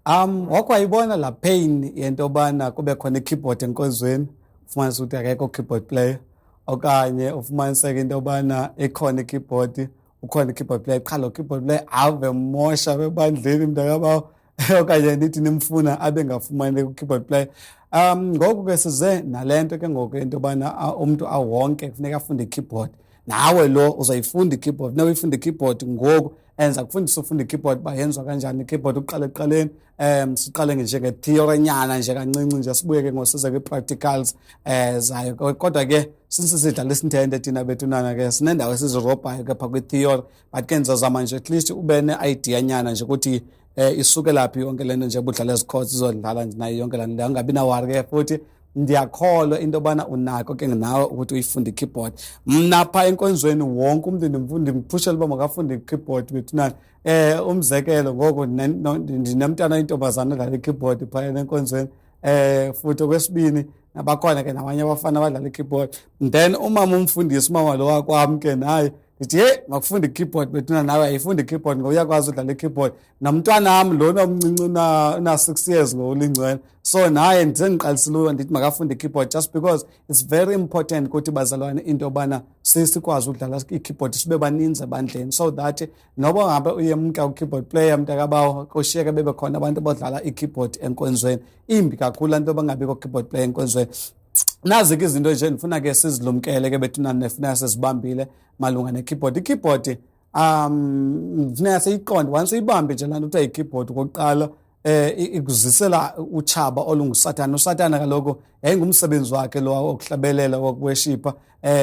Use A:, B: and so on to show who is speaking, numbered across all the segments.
A: Wakwayibona la pain yento bana kube khona i-keyboard enkonzweni ufumanise ukuthi akekho keyboard player okanye ufumaniseke into yobana ikhona i-keyboard ukhona i-keyboard player qha lo keyboard player ave mosha bebandleni mntakabawo okanye nithi nimfuna abe ngafumani ku-keyboard player. Ngoku ke size nalento ke ngoku into yobana umuntu awonke kufuneka afunde i-keyboard. Nawe lo uzoyifunda i-keyboard, nawe uyifunda i-keyboard ngoku enza kufundisa ufunda i-keyboard uba yenziwa kanjani i-keyboard uqala ekuqaleni. Siqale njenge-theory nyana nje kancinci nje sibuye ke ngosize kwi-practicals zayo. Kodwa ke since sidlala isintente thina bethunana ke sinendawo esizirobhayo ke phaa kwi-theory, but ke ndizozama nje at least ube ne-idea nyana nje ukuthi isuke laphi yonke lento nje budlala ezi chords izodlala nje nayo yonke laa nto leyo, ungabi nawari ke futhi ndiyakholwa into yobana unako ke nawe ukuthi uyifunde i-keyboard. Mna phaa enkonzweni wonke umntu ndimphushela uba makafunde i-keyboard bethunana. Umzekelo ngoku ndinemntana oyintombazana odlala i-keyboard phaa enkonzweni. Futhi okwesibini nabakhona ke nabanye abafana abadlala i-keyboard. Then umama umfundisi, umama lo wakwam ke naye ndithi makufunda i-keyboard bethuna nawe ayifunda i-keyboard ngoba uyakwazi udlala i-keyboard. Namntwana wam lona omncinci una-6 years lo ulingcwele, so naye ndisendiqalisile ndithi makafunde i-keyboard just because it's very important ukuthi bazalwane into yobana sikwazi udlala i-keyboard sibe baninzi ebandleni, so that noba ngabe uyemka u-keyboard player mntakabawo kushiyeke bebe khona abantu abadlala i-keyboard enkonzweni. Imbi kakhulu laa nto bangabikho keyboard player enkonzweni. Nazi ke izinto nje ndifuna ke sizilumkele ke bethuna nefuna sesibambile malunga ne-keyboard. I-keyboard funeka siyiqonde once uyibambe nje laa nto kuthiwa yi-keyboard okokuqala ikuzisela utshaba olunguSathane. uSathane kaloku yayingumsebenzi wakhe lo wokuhlabelela wokuweshipha.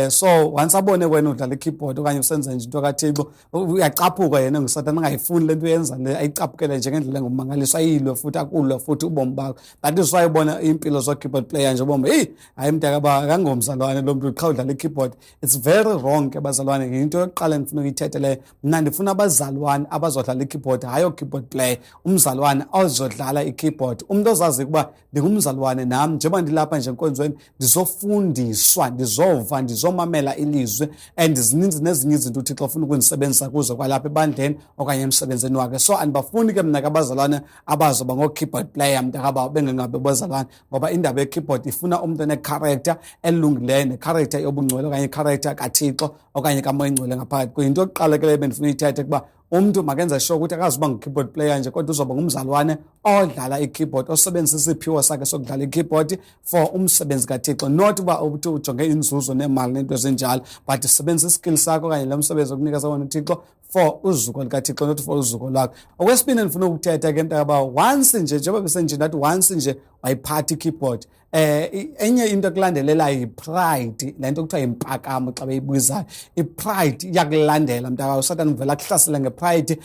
A: So once abone wena udlala i-keyboard okanye usenza nje into kaThixo uyacaphuka yena nguSathane, angayifuni le nto uyenza le ayicaphukele nje ngendlela engumangaliso, ayilwe futhi akulwe futhi ubomi bakho. That is why ubona impilo zo-keyboard player nje ubomba hayi mntakaba akangomzalwane lo mntu qha udlala i-keyboard. It's very wrong ke bazalwane, yinto yokuqala endifuna ukuyithetha leyo. Mna ndifuna abazalwane abazodlala i-keyboard, hayi o-keyboard player, umzalwane ozodlala i-keyboard. Umntu ozazi ukuba ndingumzalwane nam njengoba ndilapha nje enkonzweni ndizofundiswa, ndizova, ndizomamela ilizwi, and zininzi nezinye izinto uThixo ofuna ukundisebenzisa kuzo kwalapha ebandleni okanye emsebenzini wakhe. So andibafuni ke mna kabazalwane abazoba ngo-keyboard player mntakaba bengengabe bazalwane, ngoba indaba ye-keyboard ifuna umntu onecharacter elungileyo, necharacter yobungcwele okanye icharacter kaThixo okanye kaMoya Ingcwele ngaphakathi. Kuyinto yokuqala ke leyo bendifuna uyithethe ukuba umntu makenze sure ukuthi akazuba ngu-keyboard player nje kodwa uzoba ngumzalwane odlala i-keyboard, osebenzisa isiphiwo sakhe sokudlala i-keyboard for umsebenzi kaThixo, not uba uthi ujonge inzuzo nemali neento ezinjalo, but usebenzisa iskill sakho okanye lo msebenzi okunikeza wona uThixo for uzuko likaThixo, not for uzuko lwakho. Okwesibini ndifuna ukuthetha ke mntakaba, once nje njengoba besenje ndathi once nje wayiphatha i-keyboard, enye into ekulandelelayo yi-pride, le nto kuthiwa yimpakamo xa beyibizayo. I-pride iyakulandela mntakaba, uSathane uvela akuhlasele nge-pride,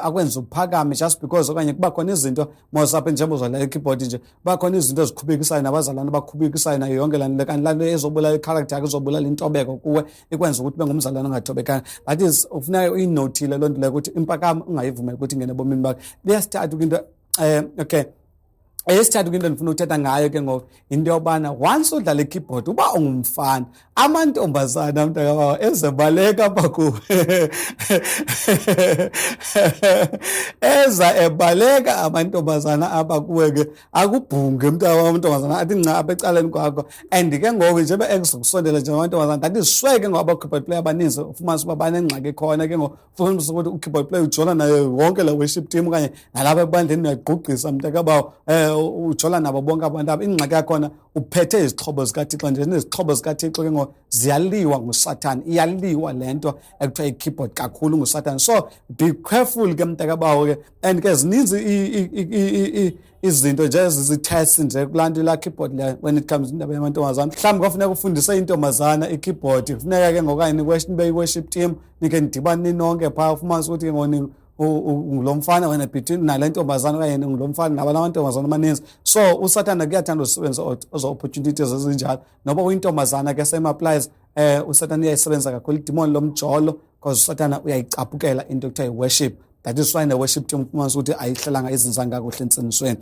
A: akwenza uphakame just because okanye kuba khona izinto mosapha njengoba uzodlala i-keyboard nje kuba khona izinto ezikhubekisayo nabazalwane abakhubekisayo nayo yonke laa nto, kanti laa nto ezobulala i-character yakho, izobulala intobeko kuwe, ikwenza ukuthi ube ngumzalwane ongathobekanga. That is ufuneka uyinothile loo nto leyo ukuthi impakamo ungayivumeli ukuthi ingene ebomini bakho. Leyesithathu into okay, eyesithathu into ndifuna ukuthetha ngayo ke ngoku into yobana once udlala i-keyboard uba ungumfana, amantombazana mntakabawo ezebaleka apha kuwe eza ebaleka amantombazana apha kuwe ke akubhunge mntakabawo amantombazana athi nca apha ecaleni kwakho. And ke ngoku njeba engizokusondela nje amantombazana that is swe ke ngoku aba-keyboard player abaninzi ufumanisa uba banengxaki khona ke ngoku ufumanisa ukuthi u-keyboard player ujona nayo wonke la worship team okanye nalapha ebandleni uyagqugqisa mntakabawo, ujola nabo bonke abantu abo. Ingxaki yakhona uphethe izixhobo zikaThixo nje, nezixhobo zikaThixo ke ngoku ziyaliwa nguSathane, iyaliwa le nto ekuthiwa i-keyboard kakhulu nguSathane. So be careful ke mntakabawo ke, and ke zininzi izinto nje ezizitests nje kulaa nto la keyboard le when it comes indaba yamantombazana. Mhlawumbi kwafuneka ufundise intombazana i-keyboard, kufuneka ke ngokanye nibe i-worship team nikhe nidibane ninonke phaa, ufumanise ukuthi ke ngoku ngulo mfana wena between nale ntombazana okanye ngulo mfana nabala amantombazana amaninzi. So uSathane kuyathanda usebenzisa ozo-opportunities ezinjalo, noba uyintombazana ke same-applies. uSathane uyayisebenza kakhulu idimoni lomjolo because uSathane uyayicaphukela into ekuthiwa yi-worship. That is why ne-worship team ufumanisa ukuthi ayihlelanga izinzanga kakuhle entsingisweni.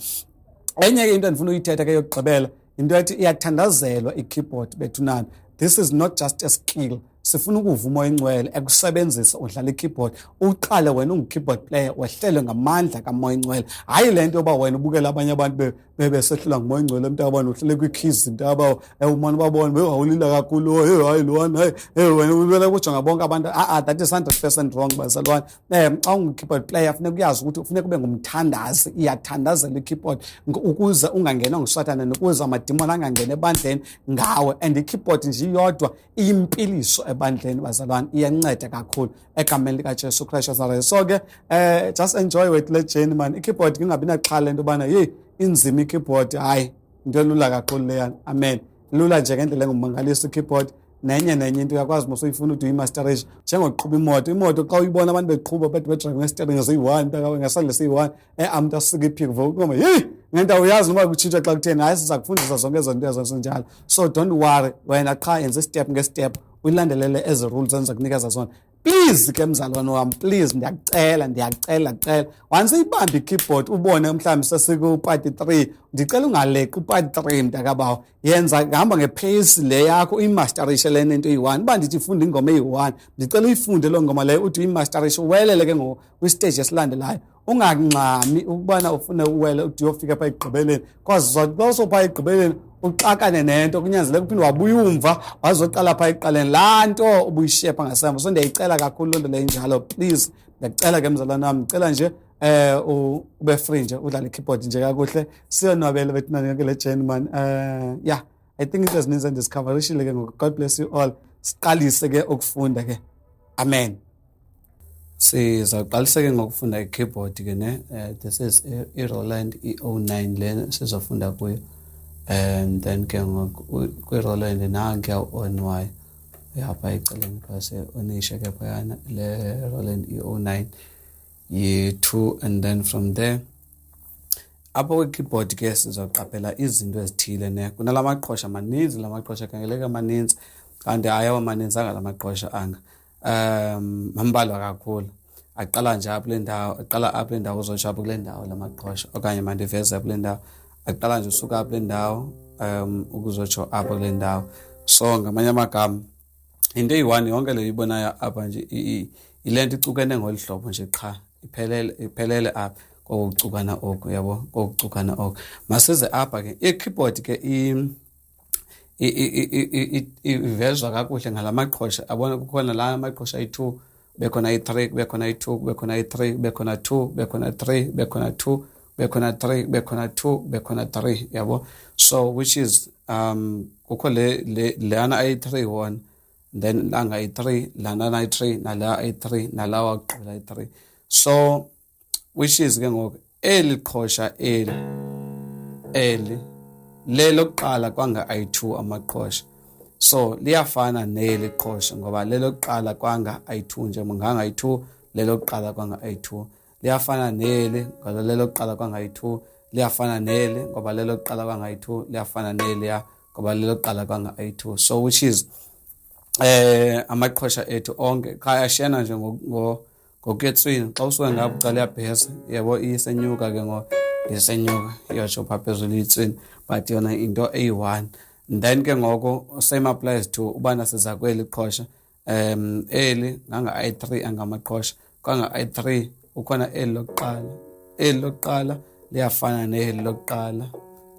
A: Enye ke into endifuna uyithetha ke yokugqibela into ethi iyathandazelwa i-keyboard bethunana. This is not just a skill, sifuna ukuvuma oyingcwele ekusebenzisa udlala ikeyboard uqale wena ungu-keyboard player wehlelwe ngamandla kamoya ingcwele hayi le nto yoba wena ubukela abanye abantu besehlelwa ngumoya ingcwele mntakabani uhlele kwi-keys mntakaba umane babone awulila kakhulu hayi lwana wena ubela kujonga bonke abantu that is 100% wrong bazalwane. Xa ungu-keyboard player funeka uyazi ukuthi ufuneka ube ngumthandazi iyathandazela ikeyboard ukuze ungangenwa ngusatana nokuze amadimoni angangena ebandleni ngawe and ikeyboard nje iyodwa iyimpiliso ebandleni bazalwane iyanceda kakhulu egameni likaJesu Kristu waseNazaretha. So ke just enjoy with le journey man. Ikeyboard ingabi naxhala into bana inzima ikeyboard hayi into elula kakhulu leyana. Amen. Lula nje ngendlela engumangalisa ikeyboard nenye into uyakwazi mase uyifuna ukuthi uyimasterishe njengoqhuba imoto xa uyibona abantu beqhuba bethi bedrive nge-steering eziyi-1 ntaka ngasandle siyi-1 amntu asike iphiko for ukuma ngento uyazi noma kutshintsha xa kutheni hayi siza kufundisa zonke ezo nto ezasenjalo. So don't worry wena qha yenza istep ngestep uyilandelele ezi rules enza kunikeza zona. Please ke mzalwane wami please ndiyacela once uyibambe ikeyboard ubone mhlawumbe sesiku-part 3 ndicela ungaleqi u-part 3 mntakabawo yenza hamba ngepace le yakho uyimasterishe le nento eyi-1 uba ndithi ifunda ingoma eyi-1 ndicela uyifunde loo ngoma leyo uthi uyimasterishe uwelele ke kwistage esilandelayo ungangxami ukubana ufune uwele uthi uyofika phaa ekugqibeleni because xa usophaa ekugqibeleni uxakane nento kunyanzeleka uphinde wabuya umva wazoqala phaa ekuqaleni laa nto ubuyishiye phaa ngasemva. So ndiyayicela kakhulu loo nto leyo injalo please ndiyacela ke mzalwane wami ndicela nje ube free nje udlale ikeyboard nje kakuhle siyonwabele bethina ke le journey man. Yeah I think into ezininzi endizikhavarishile ke ngoku. God bless you all. Siqalise ke ukufunda ke. Amen. Sizaqalisa ke ngokufunda ikeyboard ke ne this is iRoland E09 le sizofunda kuyo and then ke kwiRoland nanke on y yapha eceleni phase onisha ke phayana le Roland E09 ye2 and then from there apho kwi-keyboard ke sizoqaphela izinto ezithile ne kunalamaqhosha maninzi lamaqhosha kangeleka maninzi kanti ayawa maninzi angalamaqhosha anga mambalwa kakhulu aqala nje apho le ndawo aqala apho le ndawo uzotsho apho kule ndawo lamaqhosha okanye mandiveze apho le ndawo aqala nje usuka apho le ndawo ukuzotsho apho kule ndawo. So ngamanye amagama into eyi-1 yonke le ibonayo apha nje ile nto icukene ngolu hlobo nje qha iphelele apha kokucukana oku yabo kokucukana oku masize apha ke i-keyboard ke ivezwa kakuhle ngalamaqhosha abona kukhona la amaqhosha ayi-2 bekhona i-3 bekhona i-2 bekhona i-3 bekhona 2 bekhona 3 bekhona 2 bekhona 3 bekhona 2 bekhona 3 yabo. So which is kukho lana ayi-3 one then langa ayi-3 lana ayi-3 nala ayi-3 nalawa waqhubela ayi-3. So which is ke ngoku eli qhosha eli lelo kuqala kwanga ayi-2 amaqhosha. So liyafana neli qhosha ngoba lelo kuqala kwanga ayi-2 nje nganga ayi-2 lelo kuqala kwanga ayi-2 liyafana neli ngoba lelo kuqala kwanga ayi-2 liyafana neli ngoba lelo kuqala kwanga ayi-2 liyafana neli ngoba lelo kuqala kwanga ayi-2. So which is amaqhosha ethu onke khaya shena nje ngoketswini xa usuke ngapho uqala yabhesa yabo isenyuka ke isenyuka iyotsho phaa phezulu itswini but yona into eyi-1 then ke ngoko same applies to ubana siza kweli qhosha eli nganga ayi-3 angamaqhosha kwanga ayi-3 ukhona eli lokuqala liyafana neli lokuqala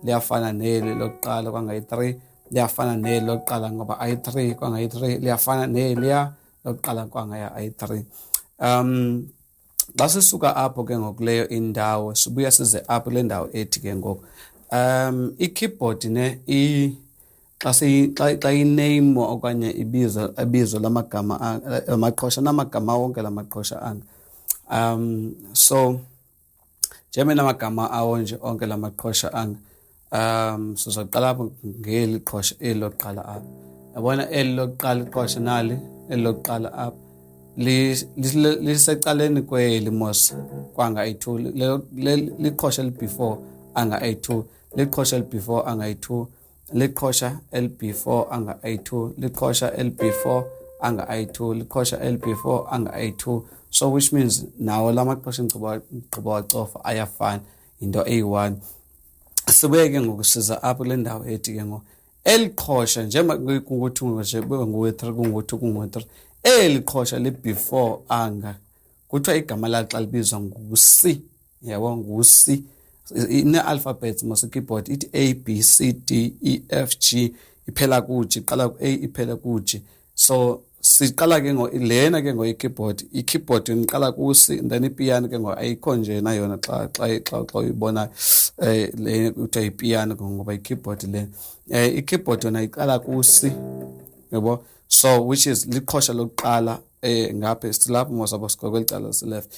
A: liyafana neli lokuqala kwanga ayi-3 liyafana neli lokuqala ngoba ayi-3 kwanga ayi-3 liyafana neliya lokuqala kwanga ayi-3. Xa sisuka apho ke ngokuleyo indawo sibuya size apho le ndawo ethi ke ngoku i-keyboard ne xa iname okanye ibizo lamagama amaqhosha namagama wonke lamaqhosha anga so njengoba namagama awo nje onke lamaqhosha anga sizoqala apho ngeli qhosha eli lokuqala apha yabona eli lokuqala iqhosha nali eli lokuqala apha lisecaleni kweli mos kwanga ayi-2 liqhosha eli-before anga ayi-2 liqhosha eli-before anga ayi-2 liqhosha eli-before anga ayi-2 liqhosha eli-before anga ayi-2 liqhosha eli-before anga ayi-2. So which means nawo lamaqhosha ngigqiba wacofa ayafana into eyi-1. Sibuye ke ngokusiza apho kule ndawo ethi ke ngoku eliqhosha njengoba kungukuthi nje kungu-3 kungu-2 kungu-3 eliqhosha le-before anga kuthiwa igama layo xa libizwa ngu-C, yabo ngu-C. Ine-alphabet mase keyboard ithi A B C D E F G iphela ku-G, iqala ku-A iphela ku-G. So siqala ke lena ke i-keyboard iqala ku-C, then ipiano ke ayikho nje na yona xa uyibona le kuthiwa ipiano ngoba i-keyboard le i-keyboard yona iqala ku-C, yabo. So which is liqhosha lokuqala ngapha silapho mosabo sikwelicala se-left,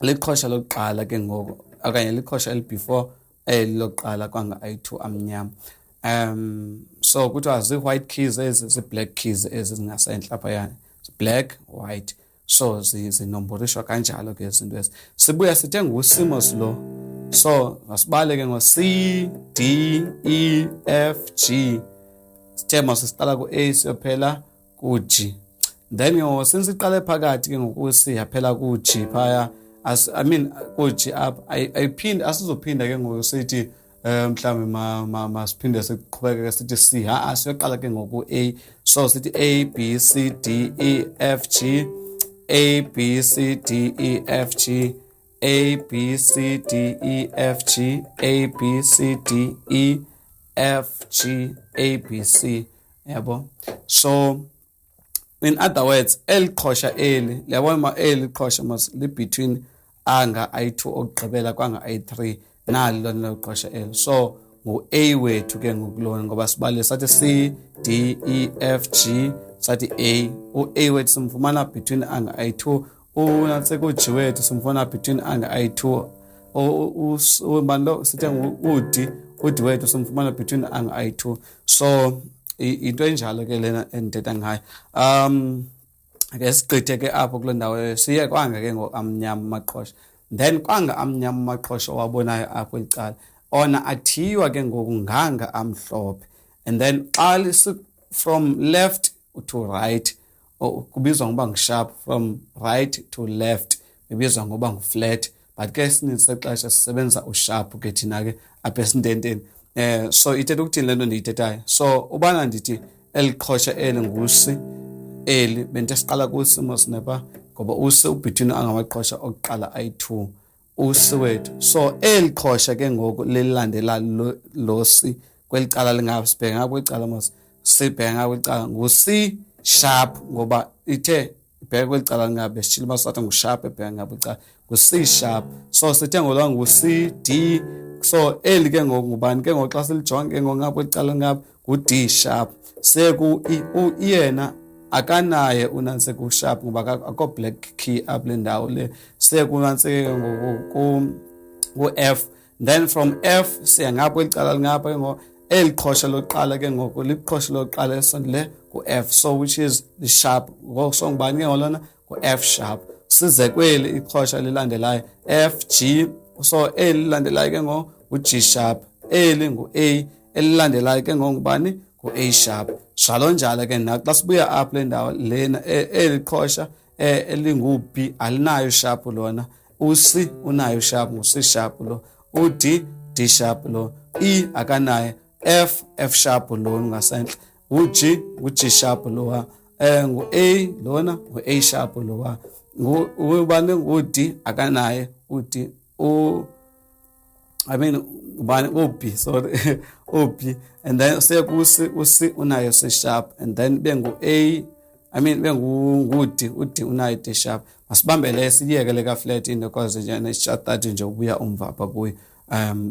A: liqhosha lokuqala ke ngoku okanye liqhosha eli-before lokuqala kwanga ayi-2 amnyama. So kuthiwa zi-white keys ezi zi-black keys ezi zingasentla apha yani, black white. So zinomborishwa kanjalo ke izinto ezi. Sibuya sithe ngu-C lo. So asibale ke ngo-C D E F G. Sithe masiqala ku-A siyophela ku-G. Then since iqale phakathi ke ngoku-C yaphela ku-G phaya, ku-G up ayiphinde asizophinda ke ngokusithi mhlawumbe masiphinde siqhubeke sithi C siyoqala ke ngoku-A. So sithi A B C D E F G, A B C D E F G, A B C D E F G, A B C D E F G, A B C, yabo. So in other words eliqhosha eli liyabona eliqhosha mas li between anga ayi-2 okugqibela kwanga ayi-3 nalo lona liqhosha eli. So ngu-A wethu ke ngokulona ngoba sibale sathi C D E F G sathi A, u-A wethu simfumana between anga ayi-2, unatse ku-G wethu simfumana between anga ayi-2, ubani lo sithe u-D wethu simfumana between anga ayi-2. So into enjalo ke lena endithetha ngayo. Ake sigqithe ke apho kule ndawo siye kwanga ke amnyama amaqhosha. Then kwanga amnyama amaqhosha wabonayo apho elicala ona athiywa ke ngoku nganga amhlophe. And then xa from left to right kubizwa ngoba ngu-sharp, from right to left kubizwa ngoba ngu-flat, but ke esininzi sexesha sisebenza u-sharp ke thina ke apha esintenteni. So ithetha ukuthini le nto ndiyithethayo? So ubana ndithi eliqhosha eli ngu-C eli bente siqala ku-C mosinepa ngoba u-C ubetween angamaqhosha okuqala ayi-2 u-C wethu. So eliqhosha ke ngoku lilandela lo C kwelicala lingapha sibheka ngapha kwelicala mos sibheka ngapha kwelicala ngu-C sharp ngoba ithe ibheka kwelicala lingapha besitshile masathi ngu-sharp ebheka ngapha kwelicala ngu-C sharp. So sithe ngolwa ngu-C D. So eli ke ngoku ngubani ke ngoku xa silijonga ke ngoku ngapha kwelicala ngapha ngu-D sharp. Yena akanaye unanse ku-sharp ngoba akho black key apha le ndawo le. Sekunanse ke ngoku ku-F. Then from F siya ngapha kwelicala lingapha ke ngoku eliqhosha lokuqala ke ngoku liqhosha lokuqala esondele ku-F, so which is the sharp. So ngubani ke ngolona ku-F sharp. Size kweli iqhosha lilandelayo F G. So eli lilandelayo ke ngoku u-G sharp, eli ngu-A, elilandelayo ke ngoku ngubani ku-A sharp. Njalo njalo ke naxa sibuya apha le ndawo lena eli qhosha elingu-B alinayo sharp lona, u-C unayo sharp ngu-C sharp lo, u-D D sharp lo, E akanaye, F sharp lo ngasentla, u-G u-G sharp lo, ngu-A lona ngu-A sharp lo, ubani ngu-D akanaye, u-D ubani u-B, sorry u-B. And then u-C unayo C sharp, and then bengu-A bengu-D, u-D unayo D sharp. Masibambele siyekele ka-flat into cause nje ne-chart nje ubuya umva apha kuyo.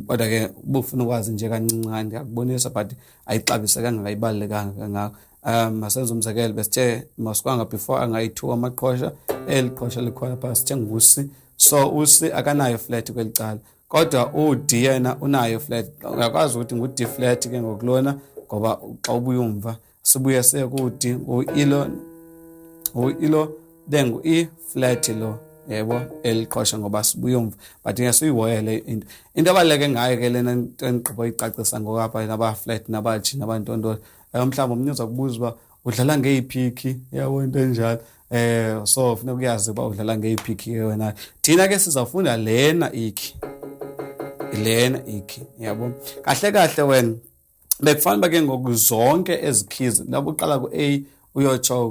A: Kodwa ke ubufuna ukwazi nje kancinci ndiyakubonisa but ayixabisekanga ngayibalulekanga kangako. Masenze umzekelo besithe masikwanga before angayi-2 amaqhosha, eli qhosha likhona phaa sithe ngu-C. So u-C akanayo flat kwelicala, kodwa u-D yena unayo flat. Uyakwazi ukuthi ngu-D flat ke ngokulona ngoba xa ubuya umva sibuye siye ku-D ngu-E lo then ngu-E flat lo, yebo eliqhosha ngoba sibuye umva. But ngesiyihoyele into abaluleke ngayo ke lena endigqiba icacisa ngokapha naba-flat naba-G nabantontolo. Mhlawumbe omnye uza kubuza uba udlala ngeyiphi, yabo into enjalo. So funeka uyazi uba udlala ngeyiphi wena. Thina ke sizawufunda lena ikhi, yabo kahle kahle wena bekufanele ke ngoku zonke ezi keys labo uqala ku A uyotsho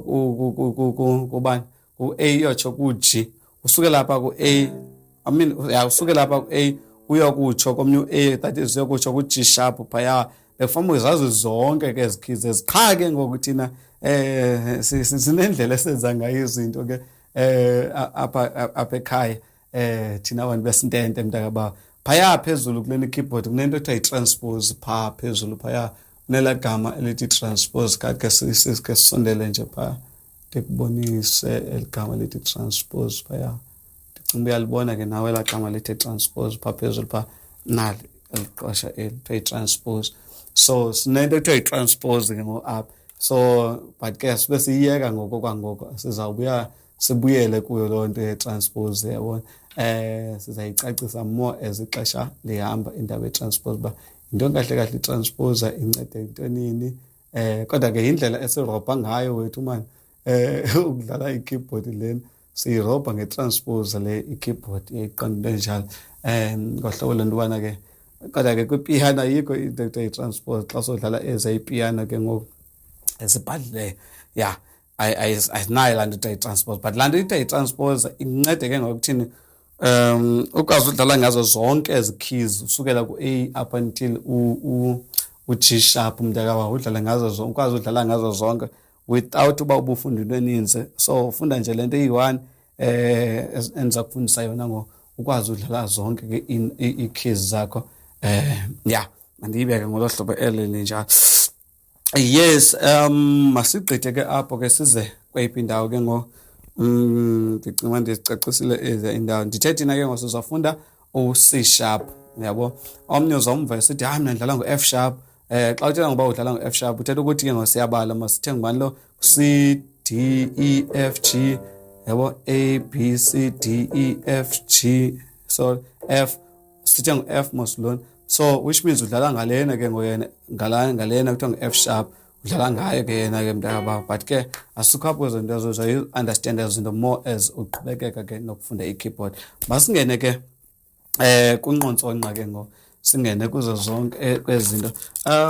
A: kubani ku A uyotsho ku G usuke lapha ku A usuke lapha ku A uyokutsho komnye A that is uyokutsho ku G sharp phaya bekufanele uzazi zonke ke ezi keys eziqha ke ngoku thina sinendlela esenza ngayo izinto ke apha ekhaya thina abantu besintente mntakababa phaya phezulu kuleni keyboard kunento ekuthiwa i-transpose phaa phezulu phaya kunela gama elithi transpose kake sisondele nje phaya ndikubonise eligama elithi transpose phaya ndicinga uyalibona ke nawe la gama lithi transpose phaa phezulu phaa nali eliqosha elithiwa i-transpose so sinento ekuthiwa i-transpose ke ngo-up so but ke sibe siyiyeka ngoko kwangoko sizawubuya sibuyele kuyo loo nto ye-transpose yabona sizayicacisa more as ixesha lihamba indaba ye-transpose uba into kahle kahle i-transposer incede entonini kodwa ke indlela esirobha ngayo wethu mani ukudlala i-keyboard lena siyirobha nge-transposer le i-keyboard iyayiqonda into enjalo ngohlobo lento ubana ke kodwa ke kwipiano ayikho into ekuthiwa i-transpose xa sodlala ezayipiano ke ngoku ezibhadlileyo ya ayinayo laa nto kuthiwa i-transpose but laa nto ithiwa i-transpose incede ke ngokuthini ukwazi udlala ngazo zonke ezi keys usukela ku-A up until u-G sharp mntakababa udlala ngazo zonke ukwazi udlala ngazo zonke without uba ubufunda into eninzi so ufunda nje lento eyi-1 endiza kufundisa yona ngo ukwazi udlala zonke ke ii-keys zakho ya mandiyibeke ngolo hlobo linjalo yes masigqithe ke apho ke size kweyiphi indawo ke ngo ndicinga ndizicacisile ezi indawo ndithe thina ke ngosizafunda u-C sharp yabo omnye uzomva esithi hayi mina ndidlala ngo-F sharp xa uthetha ngoba udlala ngo-F sharp uthetha ukuthi ke ngosiyabala masithe ngubani lo C D E F G yabo A B C D E F G so F sithe ngo-F moslon so which means udlala ngalena ke ngoyena ngalena kuthiwa ngu-F sharp udlala ngayo ke yena ke mntakababa but ke asukho zinto uzayi-understand zinto more as uqhubekeka ke nokufunda i-keyboard masingene ke kunqontsonqa ke ngo singene kuzo zonke kwezi zinto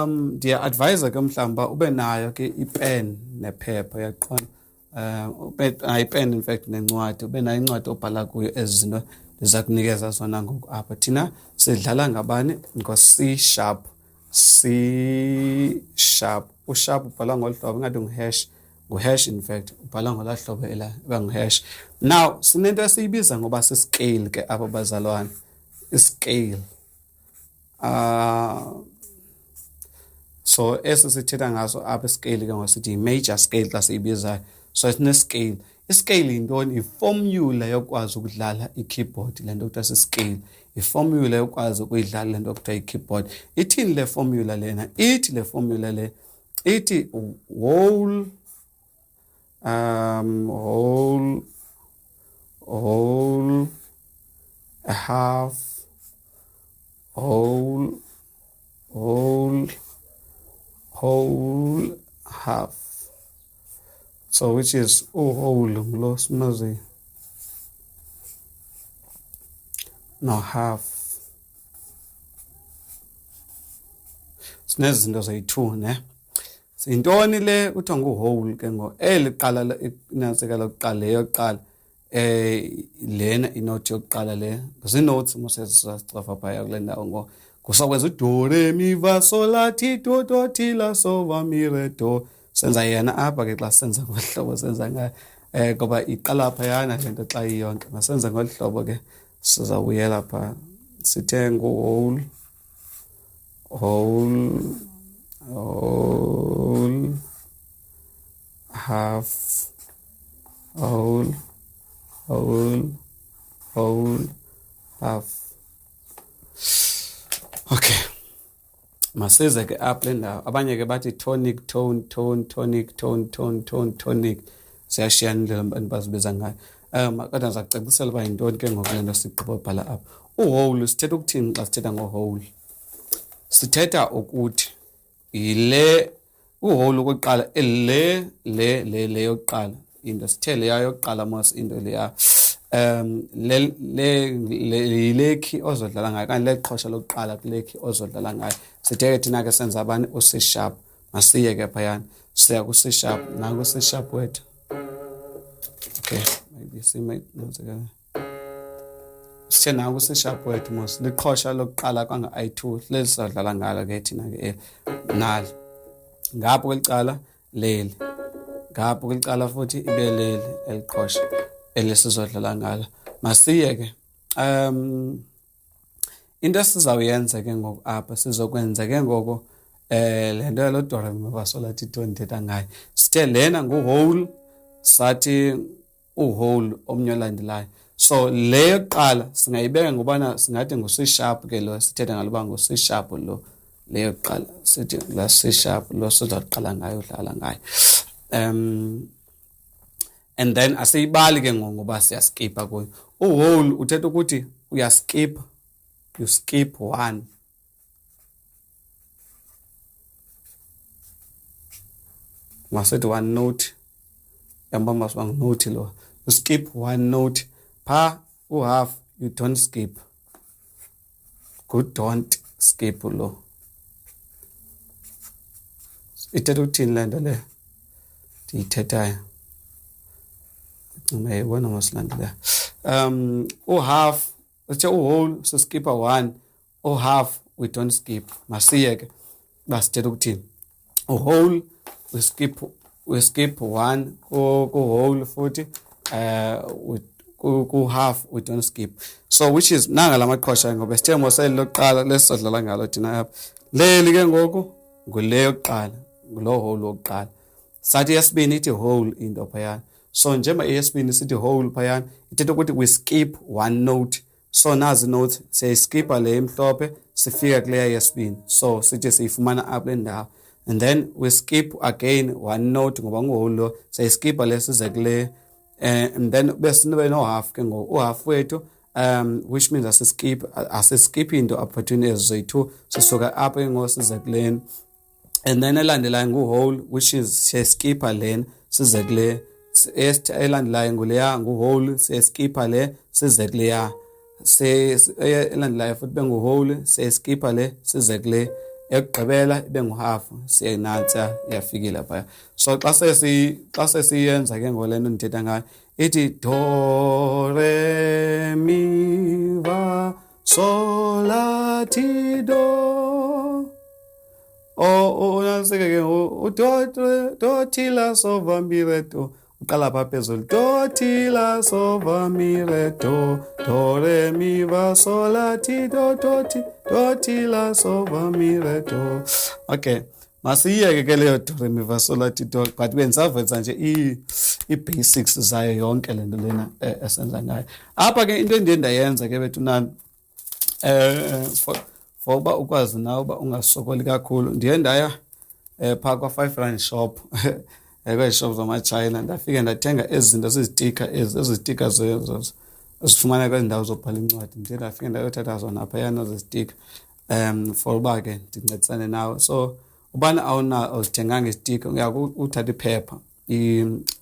A: ndiya-advise ke mhlawumbi uba ube nayo ke ipen nephepha uyaqonda ipen in fact nencwadi ube nayo incwadi obhala kuyo ezi zinto ndiza kunikeza zona ngoku apha thina sidlala ngabani ngo-C sharp C sharp usharp ubhala ngolu hlobo ingathi ngu-hash in fact ubhala ngolaa hlobo eba ngu-hash now sinento esiyibiza ngoba siscale ke apho bazalwane iscale so esi sithetha ngaso apha iscale ke ngosithi i-major scale xa siyibizayo so sine-scale iscale yintoni iformula yokwazi ukudlala i-keyboard le nto kuthiwa siscale iformula yokwazi ukuyidlala le nto kuthiwa i-keyboard ithini le formula lena ithi le formula le ithi whole half whole half so which is whole nglo simazi no half sinezinto zayi-2 ne sintoni le kuthiwa ngu-whole ke ngo eli qala inantsika lokuqala leyo yokuqala lena inothi yokuqala le zii-notes mosesicofa phaya kule ndawo ngo kusakwenza do re mi fa sol la ti do do ti la so va mi re do senza yena apha ke xa senza ngohlobo senza ngayo ngoba iqala phayana le nto xa iyonke masenza ngolu hlobo ke sizawubuyela phaa sithe ngu-whole half whole half okay masize ke apha le ndawo abanye ke bathi tonic tone tonic tonic siyashiyana indlela endibazibiza ngayo kodwa ndiza kucacisela uba yintoni ke ngoku le nto sigqiba ubhala apha u-whole sithetha ukuthini xa sithetha ngo-whole sithetha ukuthi yile u-whole okokuqala le yokuqala into sithe leya yokuqala mos into leya le key ozodlala ngayo kanti leqhosha lokuqala kule key ozodlala ngayo sithe thina ke senza abani u-C sharp masiye ke phayana siya ku-C sharp nangu u-C sharp wethu okay maybe sithe nangu u-C sharp wethu mos liqhosha lokuqala kwanga I2 lesizodlala ngalo ke thina ke nalo ngapho kwelicala leli ngapho kwelicala futhi ibe leli eliqhosha elesizodlala ngalo masiye ke into esizawuyenza ke ngoku apha sizokwenza ke ngoku lento yalo do re mi fa sol la ti do ndithetha ngayo sithe lena ngu-whole sathi u-whole omnye olandelayo so le yokuqala singayibeka ngobana singathi ngu-C sharp ke lo sithetha ngalo uba ngu-C sharp lo le yokuqala sithi la C sharp lo sizawuqala ngayo udlala ngayo and then asiyibali ke ngoba siyaskipa kuyo u-whole uthetha ukuthi uyaskip you skip one masithi one note yamba masibanga note lo you skip one note pha u-half you don't skip good don't skip lo ithetha ukuthini le nto le ndiyithethayo mayibona masilandela u-half uthe u-whole siskipa one u-half we don't skip masiye ke basithetha ukuthini u-whole we skip one ku-whole futhi ku-half we don't skip so which is nanga la maqhosha ngoba sithe moseli lokuqala lesizodlala ngalo thina apha leli ke ngoku ngule yokuqala ngulo whole wokuqala sathi yesibini ithi whole into phayana so njengoba eyesibini sithi whole phayana ithetha ukuthi we skip one note so nazi note siyayiskipa le emhlophe sifika kuleya yesibini so sithi siyifumana apha le ndawo and then we skip again one note ngoba ngu-whole lo siyayiskipa le size kule and then bese nibe no-half ke ngoku u-half wethu which means asiskiphi into apha between ezi zoyi-two sisuka apha ke ngoku size kuleni and then elandelayo ngu-whole which is siyayiskipa lena size kule elandelayo nguleya ngu-whole siyayiskipa le size kuleya elandelayo futhi bengu-whole siyayiskipa le size kule ekugqibela ibe ngu-half siyayinatsa iyafikile phaya so xa sesiyenza ke ngolento ndithetha ngayo ithi do re mi va sol la ti do unasike ke do ti la so va mi re do uqala pha phezulu do ti la so va mi re do re mi va sol la ti do do ti la so va mi re do okay masiyeke ke leyo do re mi va sol la ti do but bendisavetsa nje i-basics zayo yonke le nto lena esenza ngayo apha ke into endiye ndayenza ke bethu nani for uba ukwazi nawe uba ungasokoli kakhulu ndiye ndaya phaa kwa-5 rand shop kwezi-shop zama-China ndafike ndathenga ezi zinto zizitika ezizitika zifumana kwezi ndawo zobhala incwadi ndiye ndafike ndayothatha zona aphayana zizitika for uba ke ndincedisane nawe so ubana awuzithenganga izitika uyakuthatha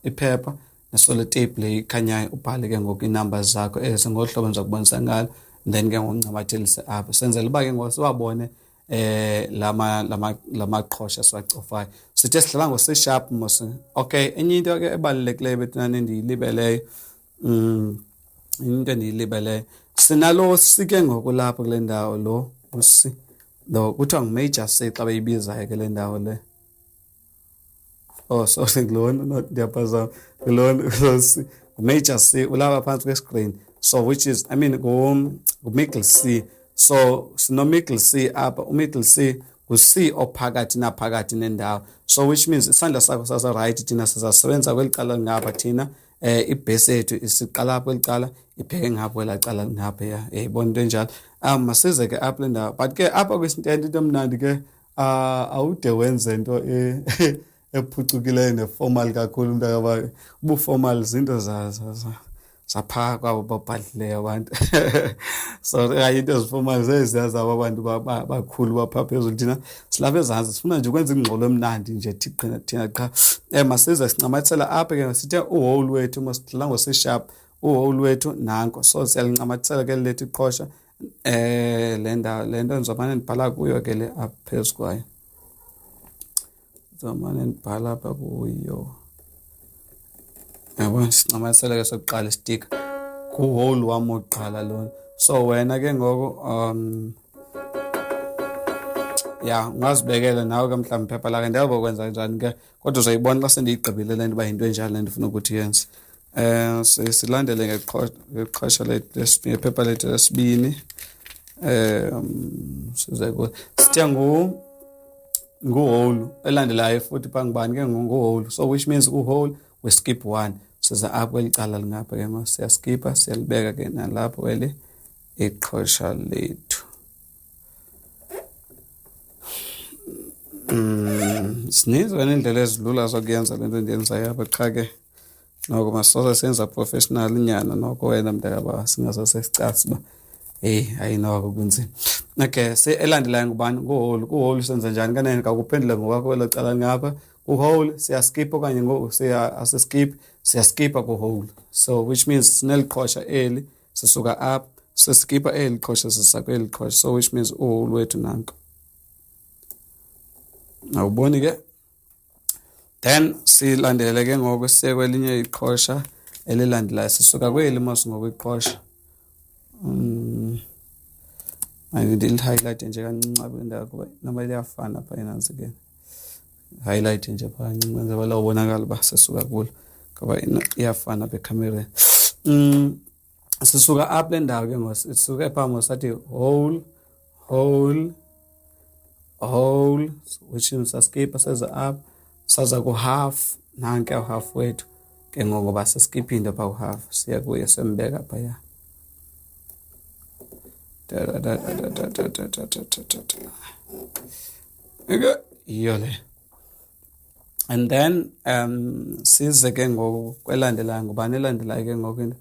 A: iphepha nesolitape le ikhanyayo ubhale ke ngoku ii-numbers zakho ezi ngolu hlobo ndizakubonisa ngalo then ke ngoku ncamathelise apha senzela uba ke ngoku siwabone la maqhosha siwacofayo sithe sihlala ngo-C sharp mos okay enye into ke ebalulekileyo bethu endiyilibeleyo into endiyilibeleyo sinalo sike ngoku lapho kule ndawo lo usi lo kuthiwa ngu-major C xa beyibizayo ke le ndawo le oh sorry kulona ndiyaphazama kulona ngu-major C ulapha phantsi kwe-screen so which is I mean ngu-middle C so sino-middle C apha u-middle C ngu-C ophakathi naphakathi nendawo so which means isandla sakho sasa-right thina sizasebenzisa kweli cala lingapha thina ibhesi yethu isiqala apho kweli cala ibheke ngapho kwela cala lingapha yayibona into enjalo masize ke apha le ndawo but ke apha kwisintente into emnandi ke awude wenze into ephucukileyo neformal kakhulu mntakabayo ubuformal zinto zaphaa kwabo babhadlileyo abantu so hayi into eziformal zeziya zabo abantu bakhulu baphaa phezulu thina silapha ezantsi sifuna nje ukwenza ingxolo emnandi nje thina qha masize sincamathela apha ke sithe u-whole wethu masihlala ngo-C sharp uhole wethu nanko. So siyalincamathisela ke lethi iqhosha lento ngizomane nibhala kuyo ke le apha phezu kwayo. Ngizomane nibhala apha kuyo. Yabo sincamathisele ke sokuqala stick ku-hole wami wokuqala lona. So wena ke ngoku ungazibekela nawe ke mhlawumbe iphepha lakhe ndiyabo kwenza njani ke kodwa uzayibona xa sendiyigqibile le nto uba yinto enjalo le nto ufuna ukuthi yenze. Silandele ngeqhosha iphepha lethu lesibini. Size kuyo sitya ngu-hole elandelayo futhi phaa ngubani ke ngu-hole. So which means ku-hole we skip one. Siza apho kweli cala lingapha ke ngoku siyaskipha siyalibeka ke nalapho kweli iqhosha lethu. Sininzi wena iindlela ezilula zokuyenza le nto ndiyenzayo apha qha ke noko masoze senza professional nyana noko wena mntakaba singasosesicasi uba hayi noko kunzima. Okay, elandelayo ngubani ku-hole. Ku-hole senza njani kanene kakuphendule ngokwakho kwelo cala ngapha. Ku-hole siyaskipha okanye ngoku asiskiphi siyaskipha ku-hole. So which means sineli qhosha eli sisuka up siskipha eli qhosha sisa kweli qhosha. So which means uhole wethu nanko. Awuboni ke? Then silandele ke ngoku siye kwelinye iqhosha elilandelayo sisuka kweli mos ngokwiqhosha. Ndili-highlight nje kancinci apha indawo kuba noba liyafana apha enantsi ke. Highlight nje phaa kancinci kwenzela uba lawubonakala uba sisuka kulo ngoba iyafana apha ekhamereni. Sisuka apha le ndawo ke ngoku sisuke phaa mos sathi hole, which means saskipha seza up saza ku-half nanke u-half wethu ke ngoku ngoba saskiphinde phaa u-half siya kuye sembeka phaya. Yiyo le. And then size ke ngoku kwelandelayo ngubani elandelayo ke ngoku into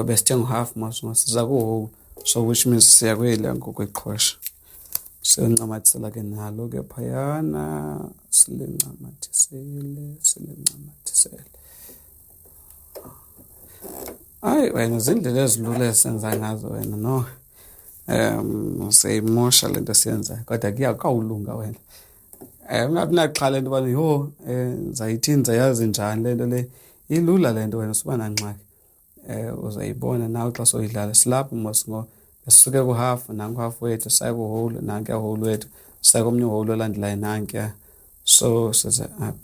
A: besithe ngu-half mos siza ku-hole. So which means siya kweli ngokweqhosha silincamathisela ke nalo ke phayana silincamathisele. Hayi wena zindlela ezilula esenza ngazo wena no. Siyimosha le nto siyenzayo kodwa kuyawulunga wena. Ungabi naxhala into yobana yho ndizayithini ndizayazi njani le nto le. Ilula le nto wena suba nangxaki. Uzayibona nawe xa soyidlala silapho mos sisuke ku-half nangu-half wethu saya ku-hole nankuya hole wethu saya komnye uhole olandelayo nankuya. So size up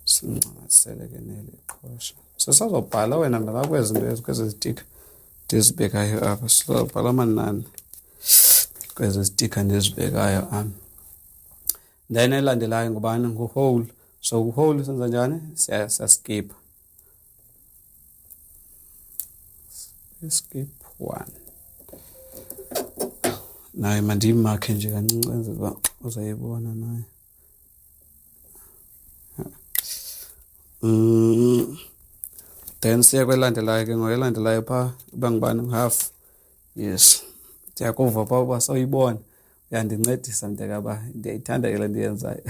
A: sincamathisele ke neli qhosha. Sisazobhala wena mntaka kwezi zitika ndizibekayo apha sizobhala amanani kwezi zitika ndizibekayo. Then elandelayo ngubani ngu-hole. So ku-hole senza njani siyaskipha. Skip one. Naye mandiyimakhe nje kancinci kwenzela uba uzayibona naye. Then siya kwelandelayo ke ngoku elandelayo phaa uba ngubani ngu-half. Yes, ndiyakuva phaa uba sowuyibona uyandincedisa mntakaba ndiyayithanda ke le nto yenzayo.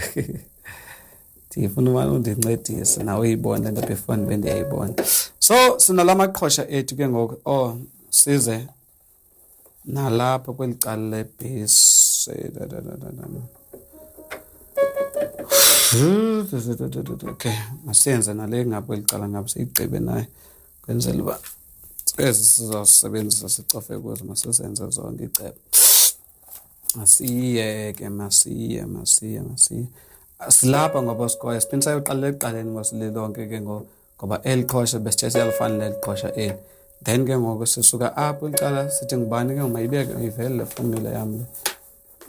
A: Ndifuna umane undincedise nawe uyibone le nto before ndibe ndiyayibona. So sinala maqhosha ethu ke ngoku size nalapha kweli cala lebhesi. Okay, masiyenze nale ngapha kweli cala ngapha siyigqibe naye kwenzela uba ezi sizawusebenzisa sicofe kuzo masizenze zonke icebo. Masiye. Silapha ngoba sikhoya siphinde sayoqalela ekuqaleni mosililonke ke ngoba eli qhosha besithe siyalifanele eli qhosha eli. Then ke ngoku sisuka apho icala sithi ngubani ke mayibeke ivele le formula yam le.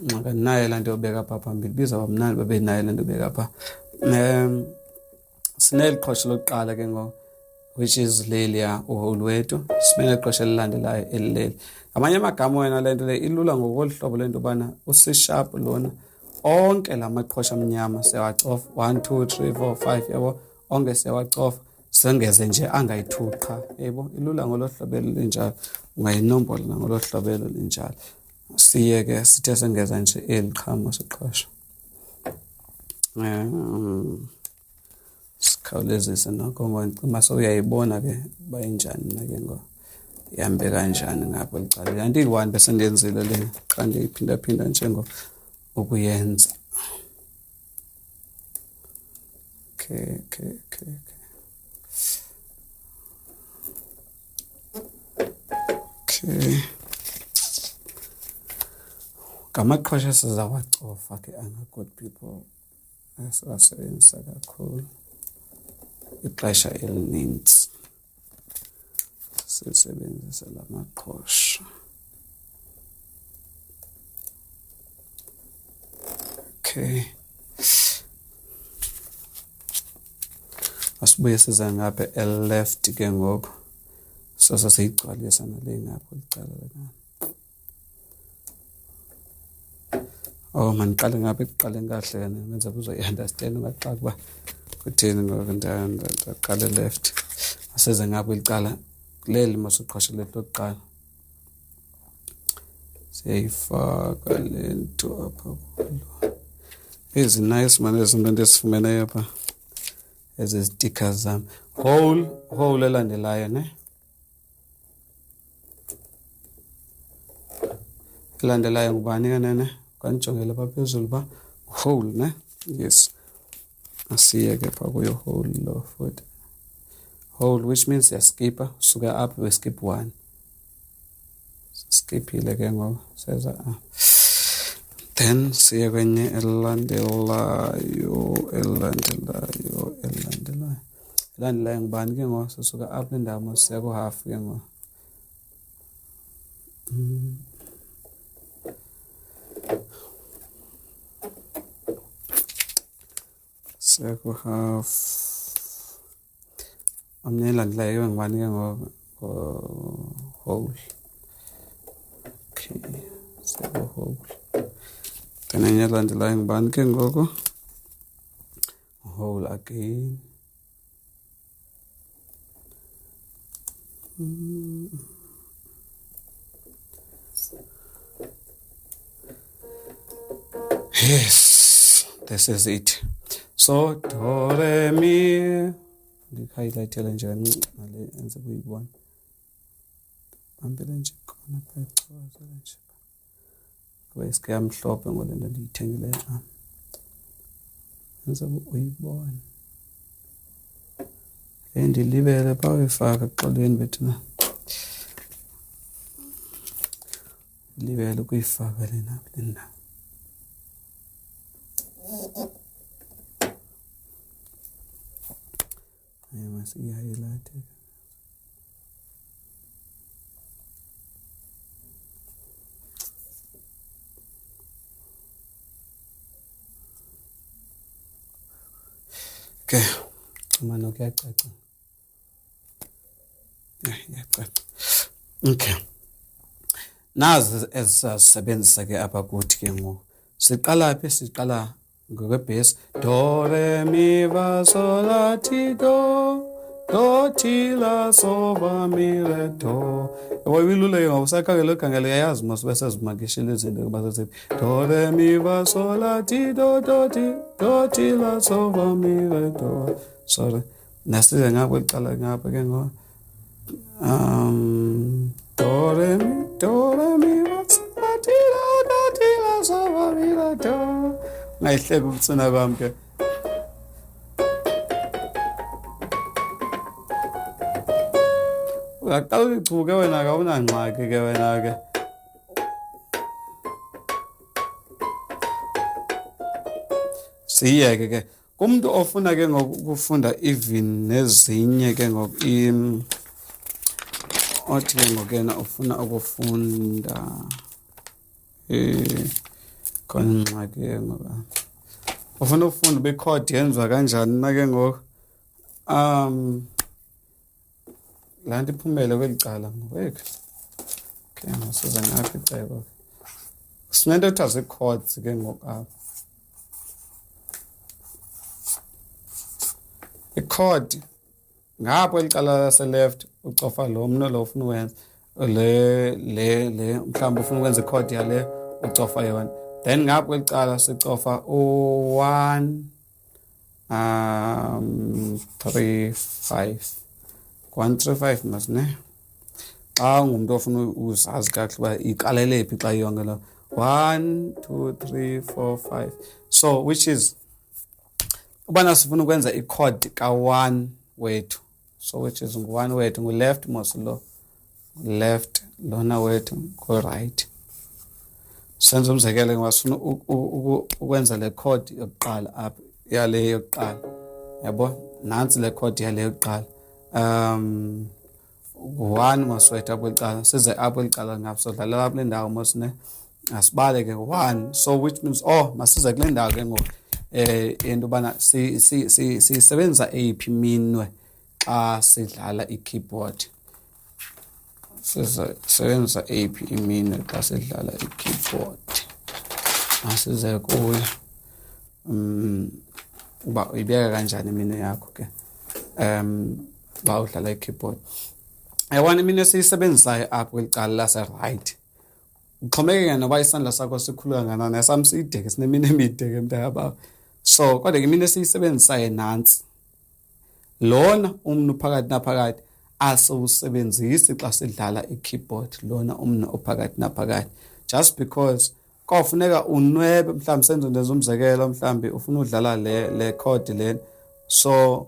A: Ngakanayo laa nto yobeka phaa phambili bizawuba mnandi babe nayo le nto yobeka phaa. Sineli qhosha lokuqala ke ngoku which is leliya uhole wethu. Simele qhosha elilandelayo elileli. Ngamanye amagama wena le nto le ilula ngokolu hlobo le nto yobana uC# lona onke la maqhosha amnyama siyawacofa 1 2 3 4 5 yabo onke siyawacofa sengeze nje angayi-2 qha yebo ilula ngolo hlobo elinjalo ungayinombolo ngolo hlobo elinjalo. Siye ke sithe sengeza nje eli qha mosiqhosha sikhawulezise nokho ngoba sowuyayibona ke bayinjani na ke ngo ihambe kanjani ngapho licala kanti i-1 bese ndiyenzile le xa ndiyiphinda njengo ukuyenza. Okay. Ngamaqhosha sizawacofa ke good people esiwasebenzisa kakhulu ixesha elininzi sisebenzisa la maqhosha. Okay, asibuye siza ngapha left ke ngoku sasiyigcwalisa nale ngapho licala lana. Mandiqale ngapha ekuqaleni kahle ngenza uzoyi-understand ngaxa kuba kuthini ngoku ndaqale left aseze ngapho licala kuleli masuqhosha lethu lokuqala siyayifaka lento apha kulo. Ezi nice man ezinto ndisifumeneyo apha ezi stickers zam. Whole elandelayo ne elandelayo ngubani kanene kanijongela apha phezulu ba whole ne. Yes, asiye ke pha kuyo whole lo futhi whole, which means yaskipa suka up we skip 1 skipile ke ngoku seza then siye kwenye elandelayo ngubani ke ngoku sisuka up lendawo siya ku half ke ngoku siya ku half omnye elandelayo ngubani ke ngoku whole. Okay, siya ku whole then enye elandelayo ngubani ke ngoku whole again. Yes, this is it. So do re mi ndihighlightele nje ngale enze kuyibona ambele nje khona phecelezi nje kuba isikayamhlophe ngolento ndiyithengile enze uyibona ndilibele pha uyifaka xolweni bethuna libele ukuyifaka lena kulena. I must highlight it. Okay, mano kuyacaca. Yacaca. Okay. Nazi ezisebenzisa ke apha kuthi ke ngoku. Siqala phi? Siqala ngokwe-bass do re mi fa sol la ti do ti la so fa mi re do. Uyilule ngawusakhangela ukhangela yayazi mos bese zimakishile izinto kuba sesithi do re mi fa sol la ti do ti la so fa mi re do. Sorry, nasize ngapho icala ngapha ke ngoku do re mi fa sol la ti la so fa mi re do. Ngayihleka ubuthina bami ke uyaqala uyichuke wena ke awunangxaki ke wena ke siyeke ke kumntu ofuna ke ngokufunda even nezinye ke ngoku othi ke ngoku yena ufuna ukufunda khona ingxaki ke ngoba ufuna ufunda be-chord yenziwa kanjani na ke ngoku laa nto iphumele kweli cala ngokwekho. Okay, masize ngapha icebo sinento ekuthiwa zii-chords ke ngoku apha. I-chord ngapho eli cala lase-left ucofa lo mno lo ufuna uwenza le mhlawumbi ufuna ukwenza i-chord yale ucofa yona. Then ngapho kweli cala sicofa u-1 3 5 1 3 5 masine xa ngumuntu ofuna uzazi kahle uba iqalele phi xa yonke lo 1 2 3 4 5 so which is ubana sifuna ukwenza i-chord ka1 wethu so which is ngu1 wethu ngu-left mos lo left lona wethu ngo-right senze umzekelo ngasifuna ukwenza le chord yokuqala apha yale yokuqala yabo nansi le chord yale yokuqala 1 maswethu apho elicala size apho elicala ngapha sodlalela lapho le ndawo mosine asibale ke 1 so which means masize kule ndawo ke ngoku into ubana sisebenzisa eyiphi iminwe xa sidlala i-keyboard sisebenzisa eyiphi iminwe xa sidlala i-keyboard asize kuyo uba uyibeka kanjani iminwe yakho ke ba udlala i-keyboard ayibona iminwe esiyisebenzisayo apho kwelicala lase-right uxhomekeka noba isandla sakho sikhulu kangakanani esam side ke sineminwe emide ke mntakabawo so kodwa ke iminwe esiyisebenzisayo nantsi lona umnu phakathi naphakathi asiwusebenzisi xa sidlala i-keyboard lona umnu ophakathi naphakathi just because kofuneka unwebe mhlawumbe senze ndenza umzekelo mhlawumbe ufuna udlala le chord lena so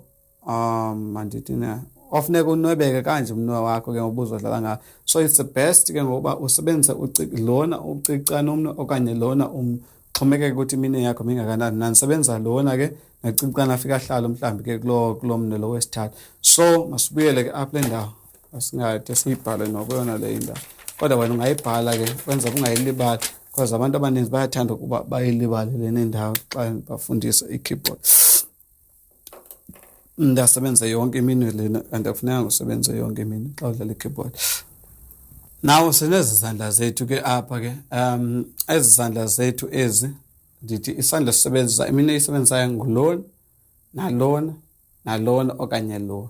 A: mandithina ofuneka unwebeke kanje umnwe wakho ke ngoba uzodlala ngayo so it's the best ke ngoba usebenzise lona ucicana umnwe okanye lona xhomekeke ukuthi iminwe yakho mingakanani nandisebenza lona ke necicana afika ahlalo mhlawumbe ke kulo mnwe lo wesithathu so masibuyele ke apha le ndawo asingade siyibhale nokuyona le indawo kodwa wena ungayibhala ke kwenza kungayilibali because abantu abaninzi bayathanda ukuba bayilibale lena indawo xa bafundisa i-keyboard ndasebenza yonke iminwe lena kanti akufuneka usebenze yonke iminwe xa udlala i-keyboard now sinezi zandla zethu ke apha ke ezi zandla zethu ezi ndithi isandla sisebenzisa iminwe isebenzisayo ngulona nalona nalona okanye lo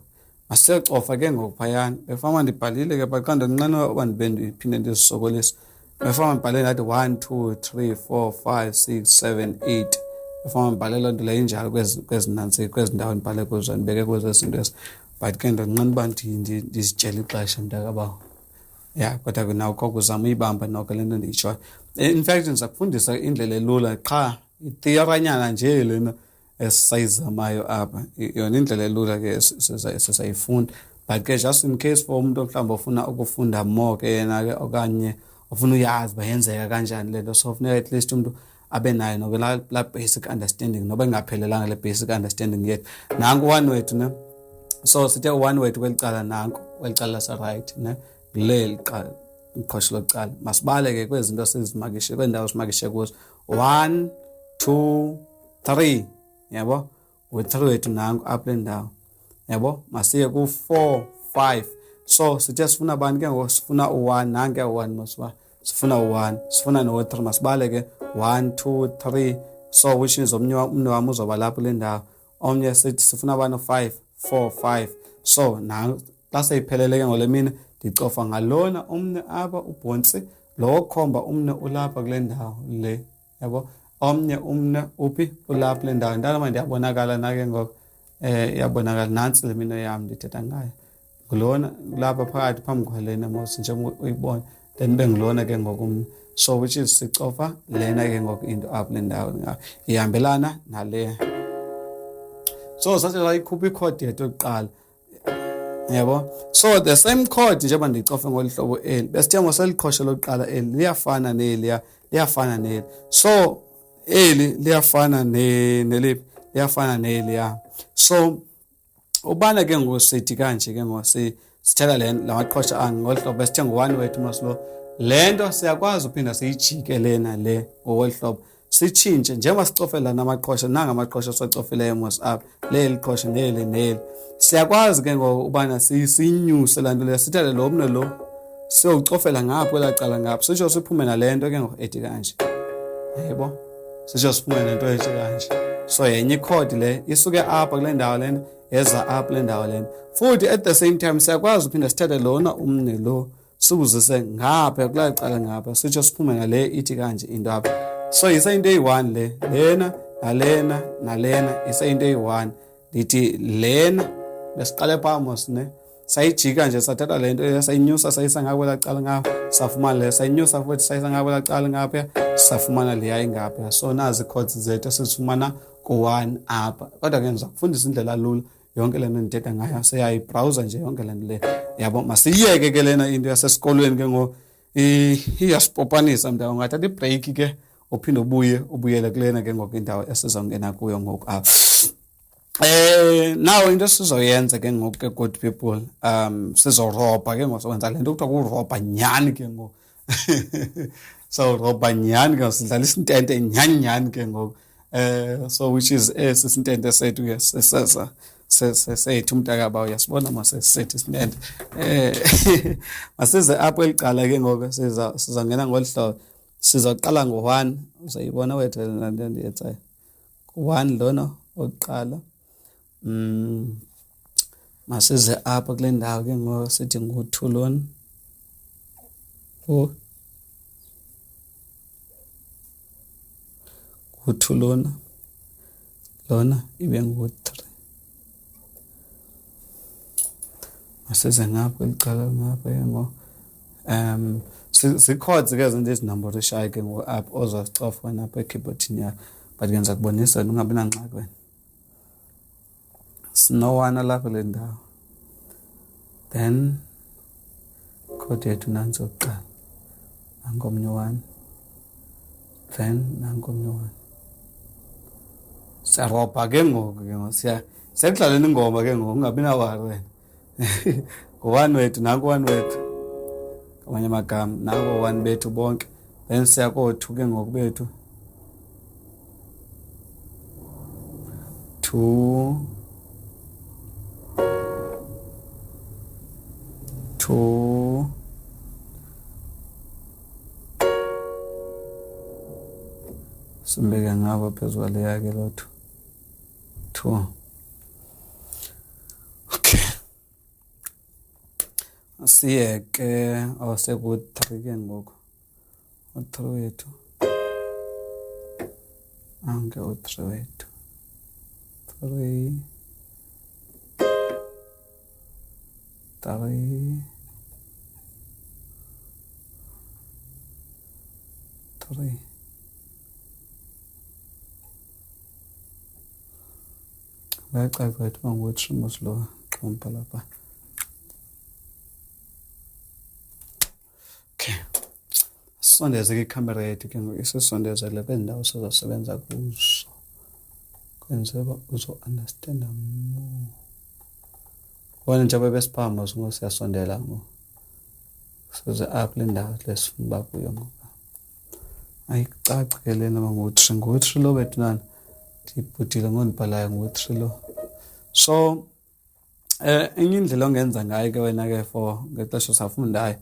A: masiyocofa ke ngokuphayana befama ndibhalile ke xa ndinqenwa uba ndibe ndiphinde ndizisokolisa befama ndibhalele ngathi 1 2 3 4 5 6 7 8 befama ndibhalele loo nto leyo injalo kwezi ndawo ndibhale kuzo ndibeke kuzo izinto ezi but ke ndinqena uba ndizitshele ixesha mntakabawo ya kodwa ke nawo koko uzama uyibamba noko le nto ndiyitshoyo in fact ndiza kufundisa indlela elula qha ithiyaranyana nje lena esisayizamayo apha yona indlela elula ke sizayifunda but ke just in case for umuntu mhlawumbe ofuna ukufunda more ke yena ke okanye ofuna uyazi bayenzeka kanjani le nto so funeka at least umuntu abe nayo noko la basic understanding noba ingaphelelanga le basic understanding yet nanku one wethu ne so sithe one wethu kwelicala nanku kwelicala lase-right ne le iqhosha lokuqala masibale ke kwezinto sizimakishe kwendawo simakishe kuzo 1 2 3 yabo u3 wethu nanku apha le ndawo yabo masiye ku4 5 so sithe sifuna bani ke ngoku sifuna u1 nanke u1 masiba sifuna u1 sifuna no3 masibale ke 1 2 3 so which is umnwe wami uzoba lapho le ndawo omnye sithi sifuna bani 5 4 5 so nanku xa seyiphelele ke ngole mina ndicofa ngalona umne apha ubhontsi lo okhomba umne ulapha kule ndawo le yabo omnye umne uphi ulapha le ndawo ntalama ndiyabonakala nake ngoku iyabonakala nantsi le mino yam ndithetha ngayo ngulona lapha phakathi phambi kwalena mos njengoba uyibona then bengulona ke ngoku umne so which is sicofa lena ke ngoku into apha le ndawo ihambelana nale so sathi la ikhupha ichord yethu yokuqala yabo so the same chord njengoba ndicofe ngolihlobo eli besithe ngoseliqhosha lokuqala eli liyafana neli liyafana neli so eli liyafana neliphi liyafana neli ya so ubana ke ngosithi kanje ke ngosithetha le lamaqhosha angolihlobo besithe ngo1 wethu maslo lento siyakwazi uphinda siyijike lena le ngolihlobo sichinje njengoba sicofela namaqhosha nangamaqhosha sicofeleyo mos up leli qhosha neli siyakwazi ke ngokubana sinyuse lanto le sithathe lo mne lo siyocofela ngapho elaqala ngapho sisho siphume nalento ke ngoethi kanje yebo sisho siphume nento ethi kanje so yenye chord le isuke apha kule ndawo lena eza apha le ndawo lena futhi at the same time siyakwazi uphinda sithathe lona umne lo sikuzise ngapha kulaqala ngapha sisho siphume nale ithi kanje into apha so isayinto eyi1 le lena nalena nalena iseyinto eyi-1 ndithi lena besiqale phamos ne sayijika nje sathatha lento sayinyusa sayisa ngapha lacala ngapha safumana le sayinyusa futhi sayisa ngapha lacala ngapha safumana le ayingapha. So nazi chords zethu esifumana ku-1 apha. Kodwa ke ngizakufundisa indlela lula yonke lento endithetha ngayo seyayibrowser nje yonke lento le yabo. Masiyeke ke lena into yasesikolweni ke ngoku iyasipopanisa mntawo. Ungathatha ibreak ke uphinde ubuyele kulena ke ngoku indawo esizongena kuyo ngoku apha. Now into sizoyenza ke ngoku ke good people sizorobha ke ngoku sokwenza lento kuthiwa kurobha nyani ke ngoku. So robha nyani ke sidlala isintente nyani ke ngoku. So which is isintente sethu ke sethu umntakaba uyasibona masesethu isintente. Masize apho eliqala ke ngoku sizongena ngolihlobo. Sizoqala ngo-1 uzayibona wethu lento endiyenzayo. Ku-1 lona oqala. Masize apha kule ndawo ke ngoku sithi ngu-2 lona. Ngu-2 lona ibe ngu-3. Masize ngapha eliqala ngapha ke ngoku. Chords ke zinto ezinamborishayo ke ngoku apha ozozicofa wena apha ekeyboardini yakho. But ke ndiza kubonisa wena ungabi nangxaki wena. Sino-1 lapha le ndawo. Then chord yethu nansi oqala. Nanko omnye 1. Then nanko omnye 1. Siyarobha ke ngoku ke ngoku siyakudlalela ingoma ke ngoku ungabi nawari wena. Ngo-1 wethu nanko 1 wethu. Ngamanye amagama nanko 1 bethu bonke. Then siya ko-2 ke ngoku bethu. 2 simbeke ngapha phezu kwale yakhe lothu 2. Okay, asiyeke seku-3 ke ngoku. U-3 wethu anke u-3 wethu 3 bayacaca wethu bangu-3 moslo xhompa lapha. Okay, sondeze ke ikhamera yethu ke ngoku isisondezele kwezi ndawo sizosebenza kuzo kwenzela uba uzo-understanda more. Wona njengoba besiphamba ngoku siyasondela ngoku size apha le ndawo lesifuna uba kuyo ngoku. Ayicaci ke lena ngu-3 lo wethu nani ndiyibhudile ngondibhalayo ngu-3 lo. So enye indlela ongenza ngayo ke wena ke for ngexesha safundayo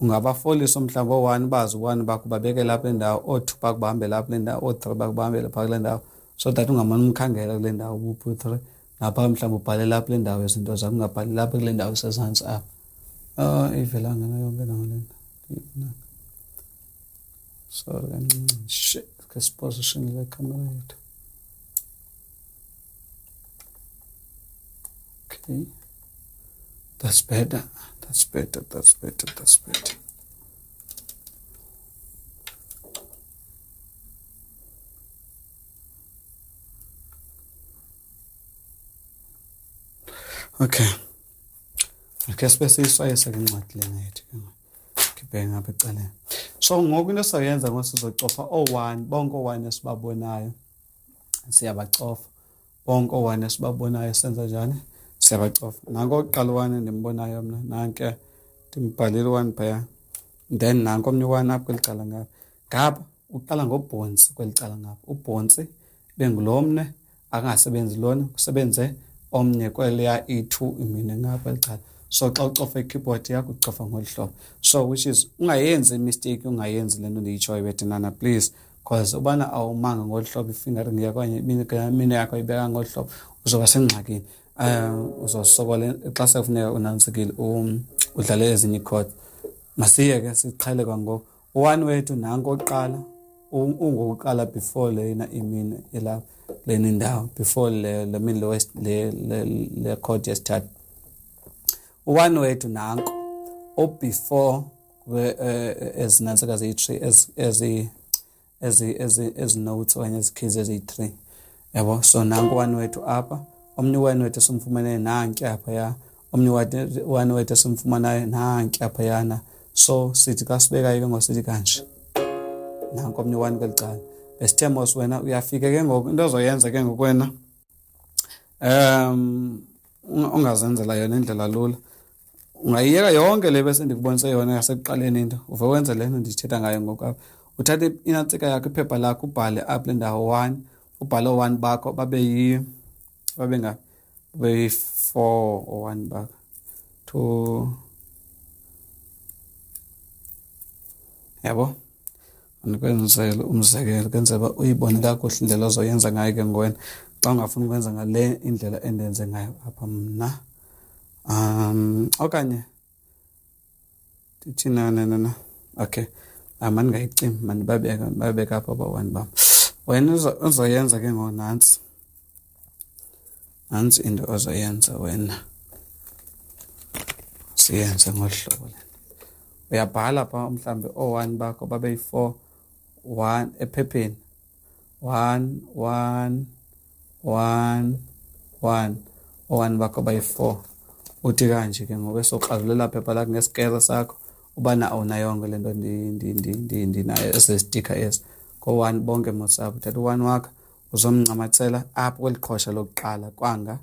A: ungabafolisa mhlawumbi o-1 bazi u-1 bakubabeke lapha endawo, o-2 bakubahambe lapha le ndawo, o-3 bakubahambe lapha kule ndawo, so that ungamane umkhangela kule ndawo uphi u-3 napha mhlawumbi ubhale lapha le ndawo izinto zakho ungabhali lapha kule ndawo sezantsi apha. Ivelanga na yonke nayo le nto. Sorry kancinci shit ke position le camera yethu. Okay, that's better. Okay, sibe siyiswayisa ke incwadi lena yethu ke ngoku khiphe ngapha ecaleni. So ngoku into sizoyenza ngoku sizocofa o-1 bonke o-1 esibabonayo siyabacofa. Bonke o-1 esibabonayo senza njani? Siyabacofa. Nanko oqala u-1 ndimbonayo mna nanke ndimbhalile u-1 phaya. Then nanko omnye u-1 apho kwelicala ngapha. Ngapha uqala ngobhontsi kwelicala ngapha. Ubhontsi bengulomne akangasebenzi lona kusebenze omnye kweleya i2 imine ngapha licala. So xa ucofa ikeyboard yakho ucofa ngolu hlobo. So which is ungayenzi mistake, ungayenzi lento ndiyitshoyo bethenana please, because ubana awumanga ngolu hlobo ifingering yakho okanye imine yakho ibeka ngolu hlobo uzoba sengxakini. Uzosokola xa sekufuneka unansikile udlale ezinye ichord. Masiye ke siqhele kwangoku. U1 wethu nanko oqala ungokuqala before lena imine elapha. leni ndawo before le middle west le chord yesithathu. U1 wethu nanko before ezinantsika ziyi-3 ezi notes okanye ezi keys eziyi-3 yabo. So nanko u1 wethu apha, omnye u1 wethu esimfumanayo nanki apha ya, omnye u1 wethu esimfumanayo nanki apha yana. So sithi xa sibekayo ke ngosithi kanje, nanko omnye u1 kweli cala. Besithe mos wena uyafika ke ngoku into ozoyenza ke ngoku wena ungazenzela yona indlela lula, ungayiyeka yonke le bese ndikubonise yona yasekuqaleni into, uve wenze le nto ndithetha ngayo ngoku apha. Uthatha inantsika yakho, iphepha lakho, ubhale apha le ndawo 1, ubhale o1 bakho babe ngaphi, babe 4 o1 bakho, 2 yabo. Ndikwenzela umzekelo kwenzela uba uyibone kakuhle indlela ozoyenza ngayo ke ngwena xa ungafuni ukwenza ngale indlela endenze ngayo apha mna. Okanye ndithina okay, mandingayicimi, mandibabeka apha aba-1 bam. Wena uzoyenza ke ngoku nantsi into ozoyenza wena, siyenze ngolu hlobo le. Uyabhala pha mhlawumbi o1 bakho babe yi-4, 1 ephepheni, 1 1 1 1, o1 bakho bayi-4. Uthi kanje ke ngoku esoxazulela phepha lakho ngesikere sakho, ubana awunayonke le nto ndinayo esesitika esi ko-1 bonke mosapho. Uthatha u1 wakho uzomncamathela apho kweli qhosha lokuqala kwanga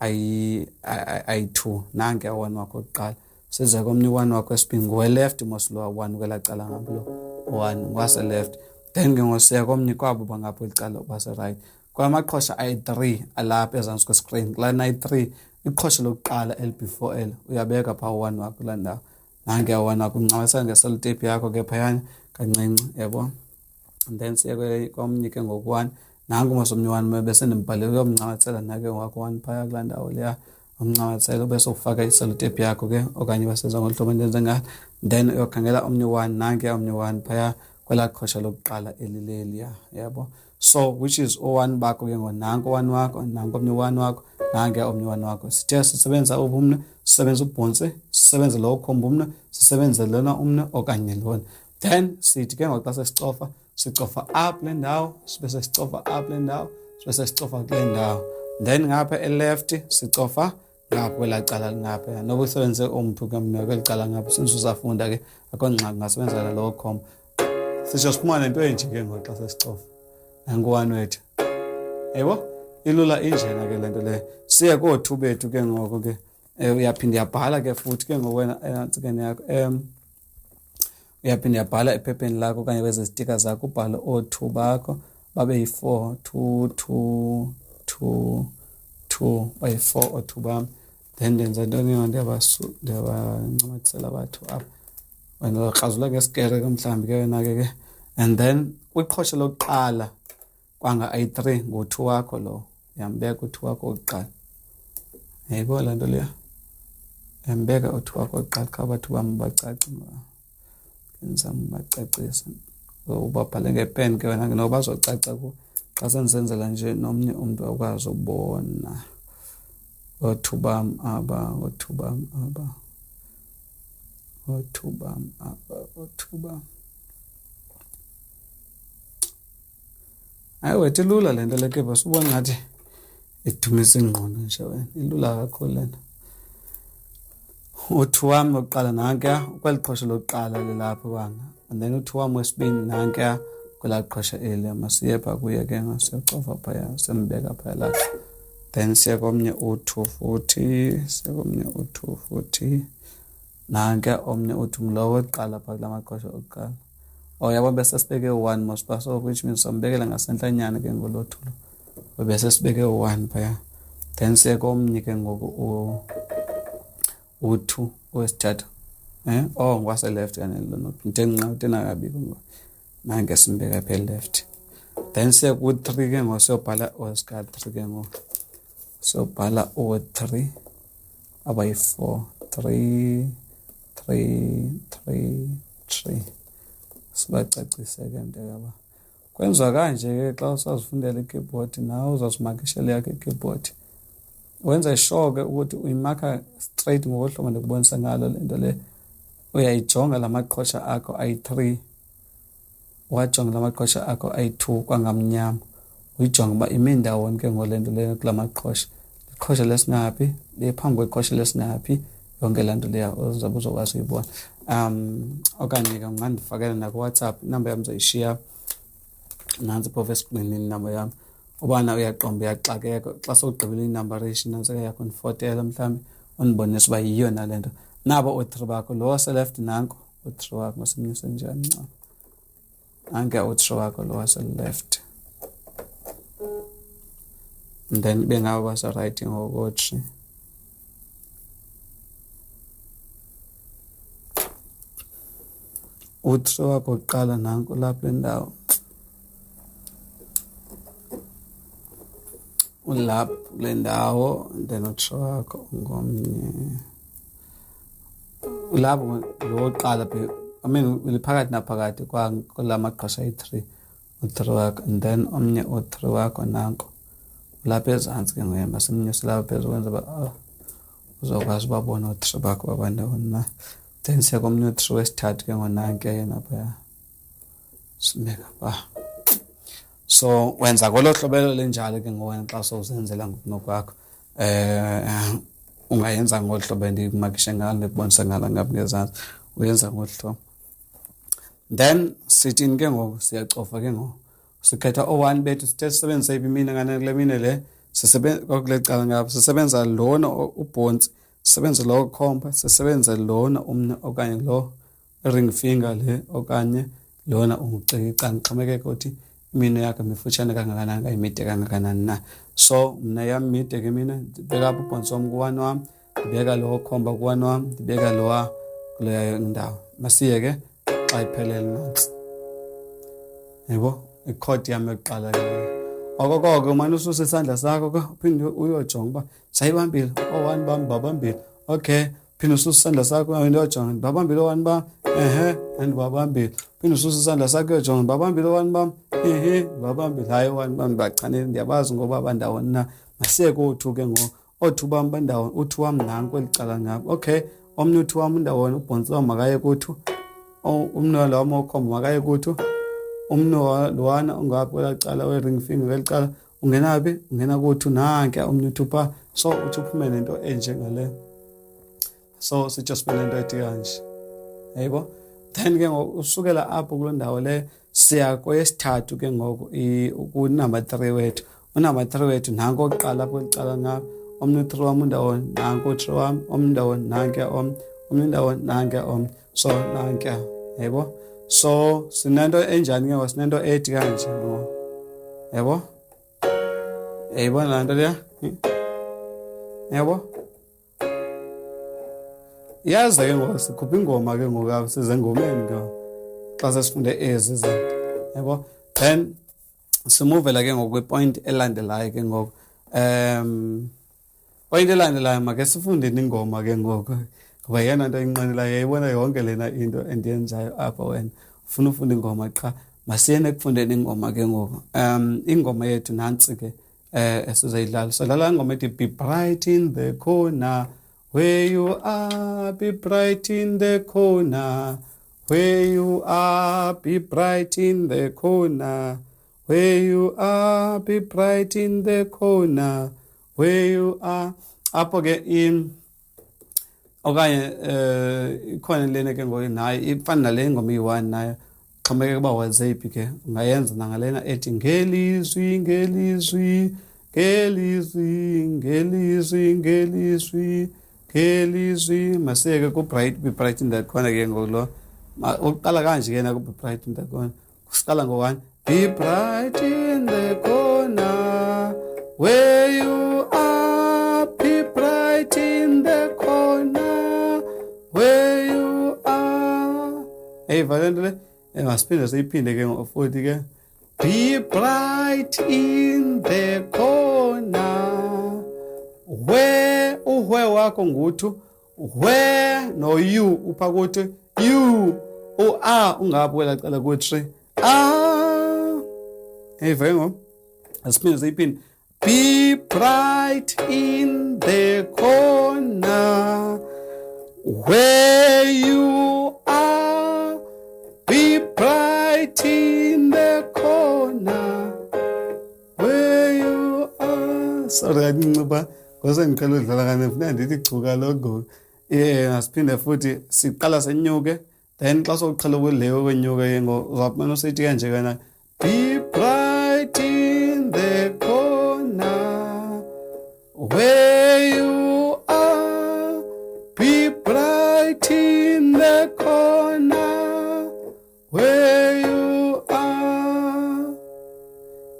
A: ayi-2, nanke u1 wakho wokuqala. Size komnye u1 wakho wesibini ngowe-left mos lo 1 kwelaa cala ngapha lo u1 ngwase-left. Then ke ngosiya komnye kwabo bangapha kweli cala base-right. Kwamaqhosha ayi-3 alapha ezantsi kwescreen, kulana ayi-3 iqhosha lokuqala before elo uyabeka phaa u1 wakho kulaa ndawo. Nanke u1 wakho uncamathela ngeseloteyiphu yakho ke phayana kancinci, yabo. And then siye komnye ke ngoku 1, nanku mos omnye u1 bese ndimbhalele uyomncamathela nake wakho 1 phaya kulaa ndawo leya, umncamathela ubese ufaka iseloteyiphu yakho ke okanye basenza ngolu hlobo ndenze ngalo. Then uyokhangela omnye u1, nanke omnye u1 phaya kwelaa qhosha lokuqala elileliya, yabo. So which is o1 bakho ke ngoku nanko u1 wakho, nanko omnye u1 wakho, nanke omnye u1 wakho. Sithe sisebenzisa umnwe, sisebenza ubhontsi, sisebenze lo ukhomba umnwe, sisebenze lona umnwe okanye lona. Then sithi ke ngoku xa sesicofa, sicofa up le ndawo, sibe sesicofa up le ndawo, sibe sesicofa kule ndawo. Then ngapha eleft sicofa ngapha kwelaa cala lingapha. Noba usebenzise umthu ke mna kweli cala ngapha, since uzafunda ke akho ngxaki, ungasebenzela lo ukhomba. Sitsho siphuma nento enje ke ngoku xa sesicofa, nanku u1 wethu, yebo. Ilula injena ke le nto leyo. Siye koo-2 bethu ke ngoku ke uyaphinda uyabhala ke futhi ke ngoku wena entsikeni yakho, uyaphinda uyabhala ephepheni lakho okanye kwezi zitika zakho, ubhale o2 bakho babe yi-4, 2 2 2 2 bayi-4 o2 bam. Then ndenza ntoni yona, ndiyabancamathisela abathu apha, wena uzokrazula ngesikere ke mhlawumbi ke wena ke. And then kwiqhosha lokuqala kwanga ayi-3 ngo-2 wakho lo, uyambeka u2 wakho wokuqala, yayibona laa nto leya, uyambeka u2 wakho wokuqala. Kha abathu bam bacace, ndizama ubacacisa, ubabhale ngepen ke wena ke noba bazocaca kuwe. Xa sendisenzela nje nomnye umntu akwazi ubona o2 bam aba, o2 bam aba, o2 bam aba, o2 bam. Hayi wethu ilula le nto le ke bos, ubona ngathi idumisa ingqondo nje wena, ilula kakhulu le nto. U2 wam wokuqala nankuya kweli qhosha lokuqala lilapho kwanga, and then u2 wam wesibini nankuya kwelaa qhosha eli. Masiye phaa kuye ke siyocofa phaya, simbeka phaya lapha. Then siye komnye u2 futhi, siye komnye u2 futhi, nankuya omnye u2 ngulo wokuqala phaa kula maqhosha okuqala. Yabo bese sibeke u1 mos phaa, so which means sombekela ngasentlanyana ke ngolothu lo, bese sibeke u1 phaya. Then siye komnye ke ngoku u2 wesithathu, ngwase-left kanelo ndithe nqa utena kabi ngoku, nange simbeka pha left. Then siye ku-3 ke ngoku siyobhala owesika-3 ke ngoku, siyobhala o3 abayi-4, 3 3 3 3. Sibacacise ke mntakaba Kwenziwa kanje ke xa usazifundela i-keyboard nawe uzazimakishela yakhe i-keyboard. Wenza sure ke ukuthi uyimakha straight ngohlobo ndikubonisa ngalo lento le. Uyayijonga lamaqhosha akho ayi-3. Wajonga lamaqhosha akho ayi-2 kwangamnyama. Uyijonga uba ime ndawoni ke ngolento le kulamaqhosha. Iqhosha lesingaphi, lephambi kweqhosha lesingaphi, yonke laa nto leya uzabe uzokwazi uyibona. Okanye ke ungandifakela naku-WhatsApp, inamba yam uzayishiya nansi phofu esikrinini inamba yam. Ubana uyaqomba uyaxakeka xa sowugqibile inumberation nantsika yakho ndifotela mhlawumbi undibonisa uba yiyo nale nto. Nabo u-3 bakho, lo wase-left nanko u-3 wakho, masimnyuse njani nca. Nanke u-3 wakho lo wase-left. And then bengabo base-right ngoko-3. U-3 wakho uqala nanko lapho le ndawo. Ulapho kule ndawo, then u-3 wakho ngomnye. Ulapho lo oqala uliphakathi naphakathi kula maqhosha ayi-3. U-3 wakho, and then omnye u-3 wakho nanko. Lapha ezantsi ke ngoyamba simnyuse lapha phezulu kwenza uba uzokwazi ubabona u-3 bakho babandawoni na. Then siya komnye u-3 wesithathu ke ngonanke yena phaya. Simeka ba. So wenza ngolo hlobelo lenjalo ke ngowena xa sowuzenzela ngokunokwakho. Ungayenza ngolu hlobo endikumakishe ngalo ndikubonisa ngalo ngapha ngezantsi. Uyenza ngolu hlobo. Then sithini ke ngoku siyacofa ke ngoku. Sikhetha o1 bethu sithe sisebenzisa imini ngane kule mini le sisebenza kule cala ngapha sisebenza lona ubhontsi sisebenza lo khompa sisebenza lona umnwe okanye lo ring finger le okanye lona ungucica ngixhomekeke ukuthi imini yakhe mifutshane kangakanani kayimide kangakanani na. So mna yam mide ke mina ndibeka apha ubhontsi wam ku1 wam ndibeka lo khompa ku1 wam ndibeka lowa kule ndawo. Masiye ke xa iphelele nansi. Yebo ichord yami yokuqala ke. Okoko umane ususa isandla sakho ke uphinde uyojonga uba sayibambile o1 bam babambile. Okay, phinde ususa isandla sakho uyojonga babambile o1 bam andibabambile. Phinde ususa isandla sakho uyojonga babambile o1 bam babambile. Hayi o1 bam bachanile ndiyabazi ngoba abandawoni na. Masiye ko2 ke ngoku o2 bam bandawoni u2 wam nanku elicala ngapha. Okay, omnye u2 wam undawoni ubhontsi wam makaye ku2. Umnwe lo wam okhomba makaye ku2. Umno lowana ungapha kwelacala we-ring finger kwelicala ungena phi ungena ku2 nanke omnye u2 pha. So uthi uphume nento enje ngale. So sitsho sibe nento ethi kanje. Yebo. Then ke ngoku usukela apho kuloo ndawo le siya kweyesithathu ke ngoku ku-number 3 wethu. U-number 3 wethu nanko oqala apho kwelicala ngapha. Omnye u3 wam undawoni nanko u3 wam omnye ndawoni nanke omnye ndawoni nanke omnye. So nanke yebo. So sinento enjani ke ngoku sinento ethi kanje yebo. Yayibona laa nto leya yebo. Yazi ke ngoku sikhupha ingoma ke ngoku apha size engomeni ke xa sesifunde ezi zinto yebo. Then simuvela ke ngoku kwipoint elandelayo ke ngoku. Point elandelayo make sifundeni ingoma ke ngoku ngoba yena nto inqwenelayo yayibona yonke lena into endiyenzayo apha wena ufuna ufunda ingoma qha. Masiyene ekufundeni ingoma ke ngoku. Ingoma yethu nantsi ke esizayidlala sadlala ingoma ethi be bright in the corner where you are, be bright in the corner where you are, be bright in the corner where you are, be bright in the corner where you are. Apho ke okanye ikhona lena ke ngoku nayo ifana nale ngoma iyi-1 nayo xhomekeke uba wazeyiphi ke ungayenza nangalena ethi ngelizwi ngelizwi ngelizwi ngelizwi ngelizwi ngelizwi. Masiyeke ku-bright be bright in that corner ke ngoku lo uqala kanje ke na ku-be bright in that corner. Siqala ngo-1 be bright in the corner where you are, be bright in the corner where you are. Hey valentile masiphinde siyiphinde ke ngo-40 ke be bright in the corner where uhwe wakho nguthu where no you upha kuthi you u-a ungaphi kwelacala ku-3 Hey, very well. Asipin. Be bright in the corner where you are. Be bright in the corner where you are. Sorry, angincipha ngoba ngiqala udlala kane funa ndithi gcuka logo. Asiphinde futhi siqala senyuke then xa sokuqala ukuleyo kwenyuke uzabona usithi kanje kana be bright in the corner where you are. Be bright in the corner where you are.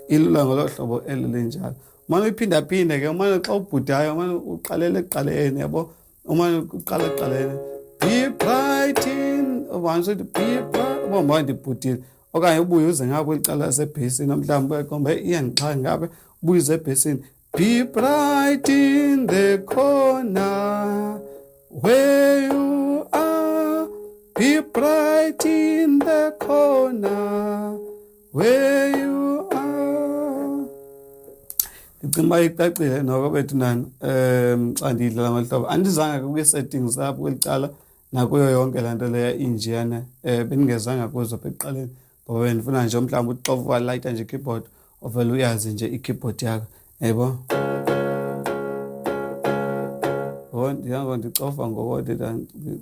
A: Ilula ngolo hlobo elinjalo. Uma uphinda ke uma xa ubhudayo uma uqalele ekuqaleni yabo uma uqala ekuqaleni be bright in once be bright uma ndibhudile okanye ubuye uze ngapho licala sebhesini mhlawumbe kombe iyangixa ngabe ubuye uze ebhesini be bright in the corner where you are. Be bright in the corner where you are. Ngicimba icacile noko bethu nani xa ndidlala ngolhlobo andizange kwi-settings apho kwelicala nakuyo yonke laa nto leya injeyana bendingezanga kuzo apha ekuqaleni ngoba bendifuna nje mhlawumbi uxofa walayita nje i-keyboard ovele uyazi nje i-keyboard yakho yebo ndiyango ndicofa ngokote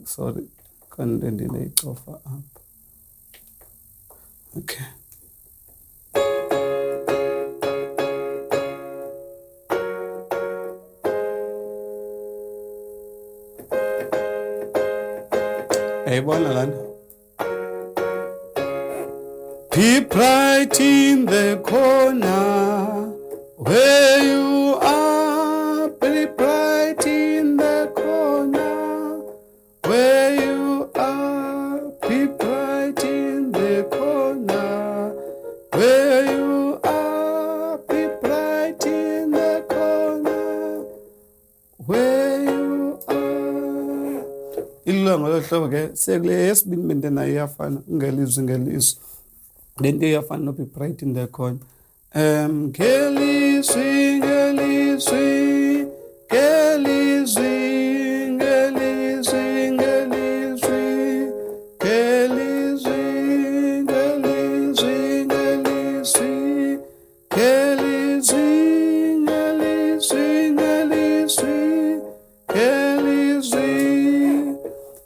A: sorry kanti ndineyixofa apha okay. Eyibona lana. Be bright in the corner where you are. Be bright in the corner where you are. Be bright in the corner where you are. Be bright in the corner where you are. Ilula ngolo hlobo ke sekule yesibini bende nayo iyafana ngelizwi lento iyafana no be bright in the corner ngelizwi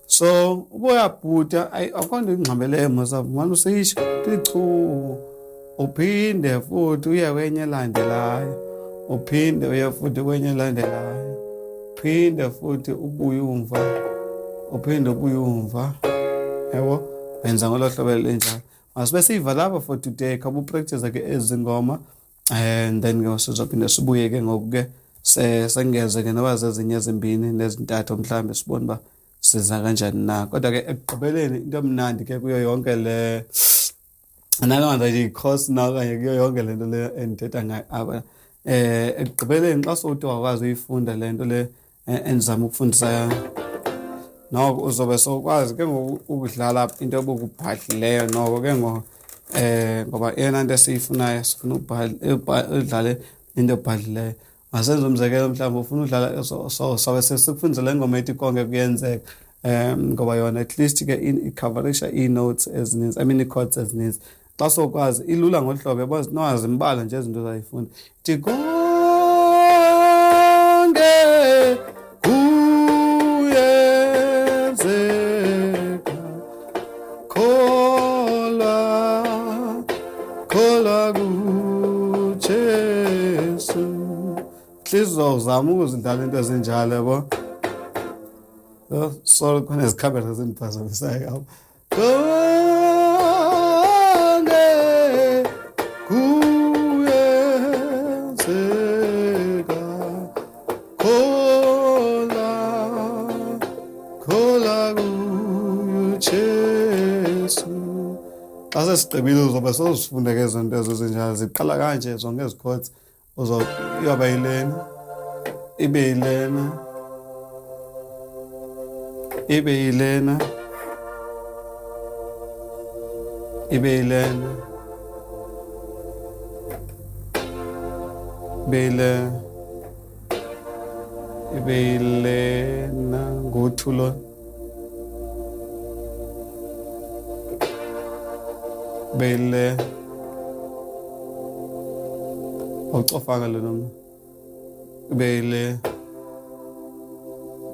A: so ubuyabhuda akwanda ingqambele mosa manje useyisho tichu uphinde futhi uye kwenye elandelayo uphinde uye futhi kwenye elandelayo uphinde futhi ubuye umva uphinde ubuye umva yabo benza ngolo hlobo lenjalo masibe siva lapha for today kabu practice ke ezingoma and then ke sizophinde sibuye ke ngoku ke sengeze ke noba zezinye ezimbini nezintathu mhlambe sibone ba siza kanjani na kodwa ke ekugqibeleni into emnandi ke kuyo yonke le anakanda nje i-course na kanye kuyo yonke lento le endithetha ngayo apha ekugqibeleni xa sowuthi wakwazi uyifunda le nto le endizama ukufundisa noko uzobe sokwazi ke ngokudlala into obukubhadlileyo noko ke ngoba yena nto esiyifunayo sifuna udlale into ebhadlileyo masenze umzekelo mhlawumbe ufuna udlala sobe sesikufundisela ingoma ethi konke kuyenzeka ngoba yona at least ke ikhaverisha ii-notes ezininzi ii-chords ezininzi xa sokwazi ilula ngohlobo yabo nowazi imbala nje izinto zayifunda ithi konke kuyenzeka khola kuJesu sizozama ukuzidlala into ezinjalo yabo sorry khona izikhabela zindibhazabisayo apho konke kuyenzeka khola kuJesu xa sesigqibile uzobe sozifunda ke zonto ezo zinjalo ziqala kanje zonke ezi chords uzoyoba yilena ibe yilena ibe yilena ibe yilena Bele na ngothulo bele awucofanga lo noma bele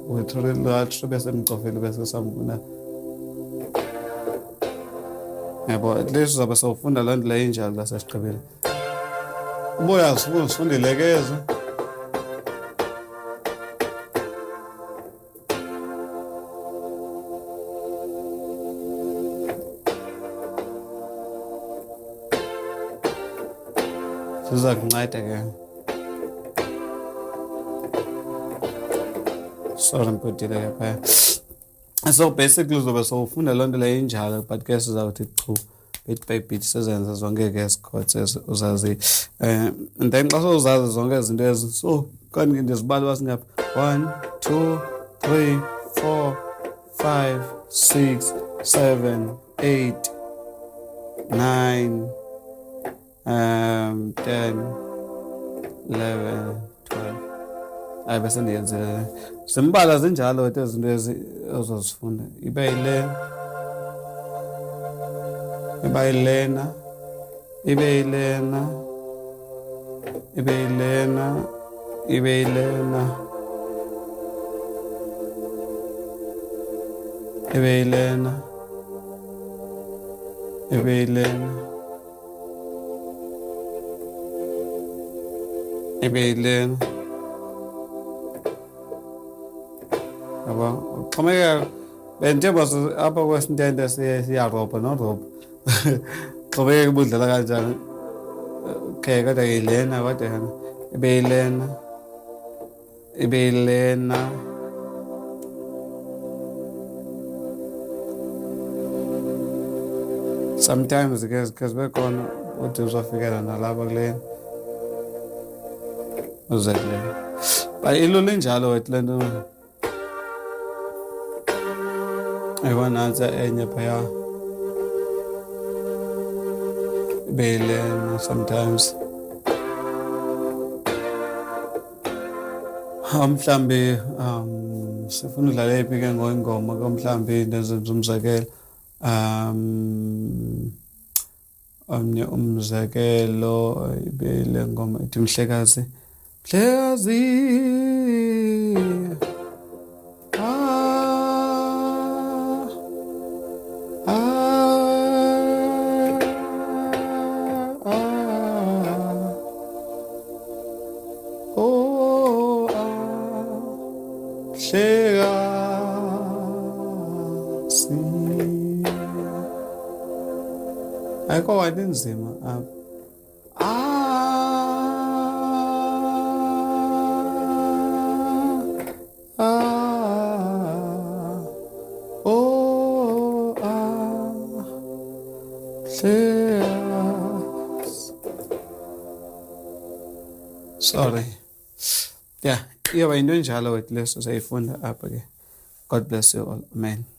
A: wethule lathi bese mcofele bese sambona yabo leso zabe sawufunda loo nto leyo injalo lasesiqibile uboya sifundilekezo siza kunceda ke sorry mpotile ke phaya so basically uzobe sowufunda loo nto leyo injalo but ke sizawuthi chu bit by bit sezenza zonke ke ezi uzazi and then xa sowuzazi zonke izinto ezi so kanti ndizibala singapha 1 2 3 4 5 6 7 8 9 10 11 12 hayi bese ndiyenzile zimbala zinjalo wethu izinto ezozifunda ibe yilena yabo xhomekeka benjengoba apha kwesintente siyarobha norobha xhomekeka ubudlala kanjani okay kodwa yilena kodwa yona ibe yilena sometimes ke zibe khona uthi uzofikela nalapha kulena uze kulena but ilula injalo wethu le nto ayibonantsi enye phaya ibe yilena sometimes mhlawumbi sifuna udlala ephi ke ngoyingoma ke mhlawumbi ndenzenza umzekelo omnye umzekelo ibe le ngoma ithi mhlekazi ayikho wani nzima apha sorry yeah iyoba yinto enjalo wethu leso sayifunda apha ke God bless you all amen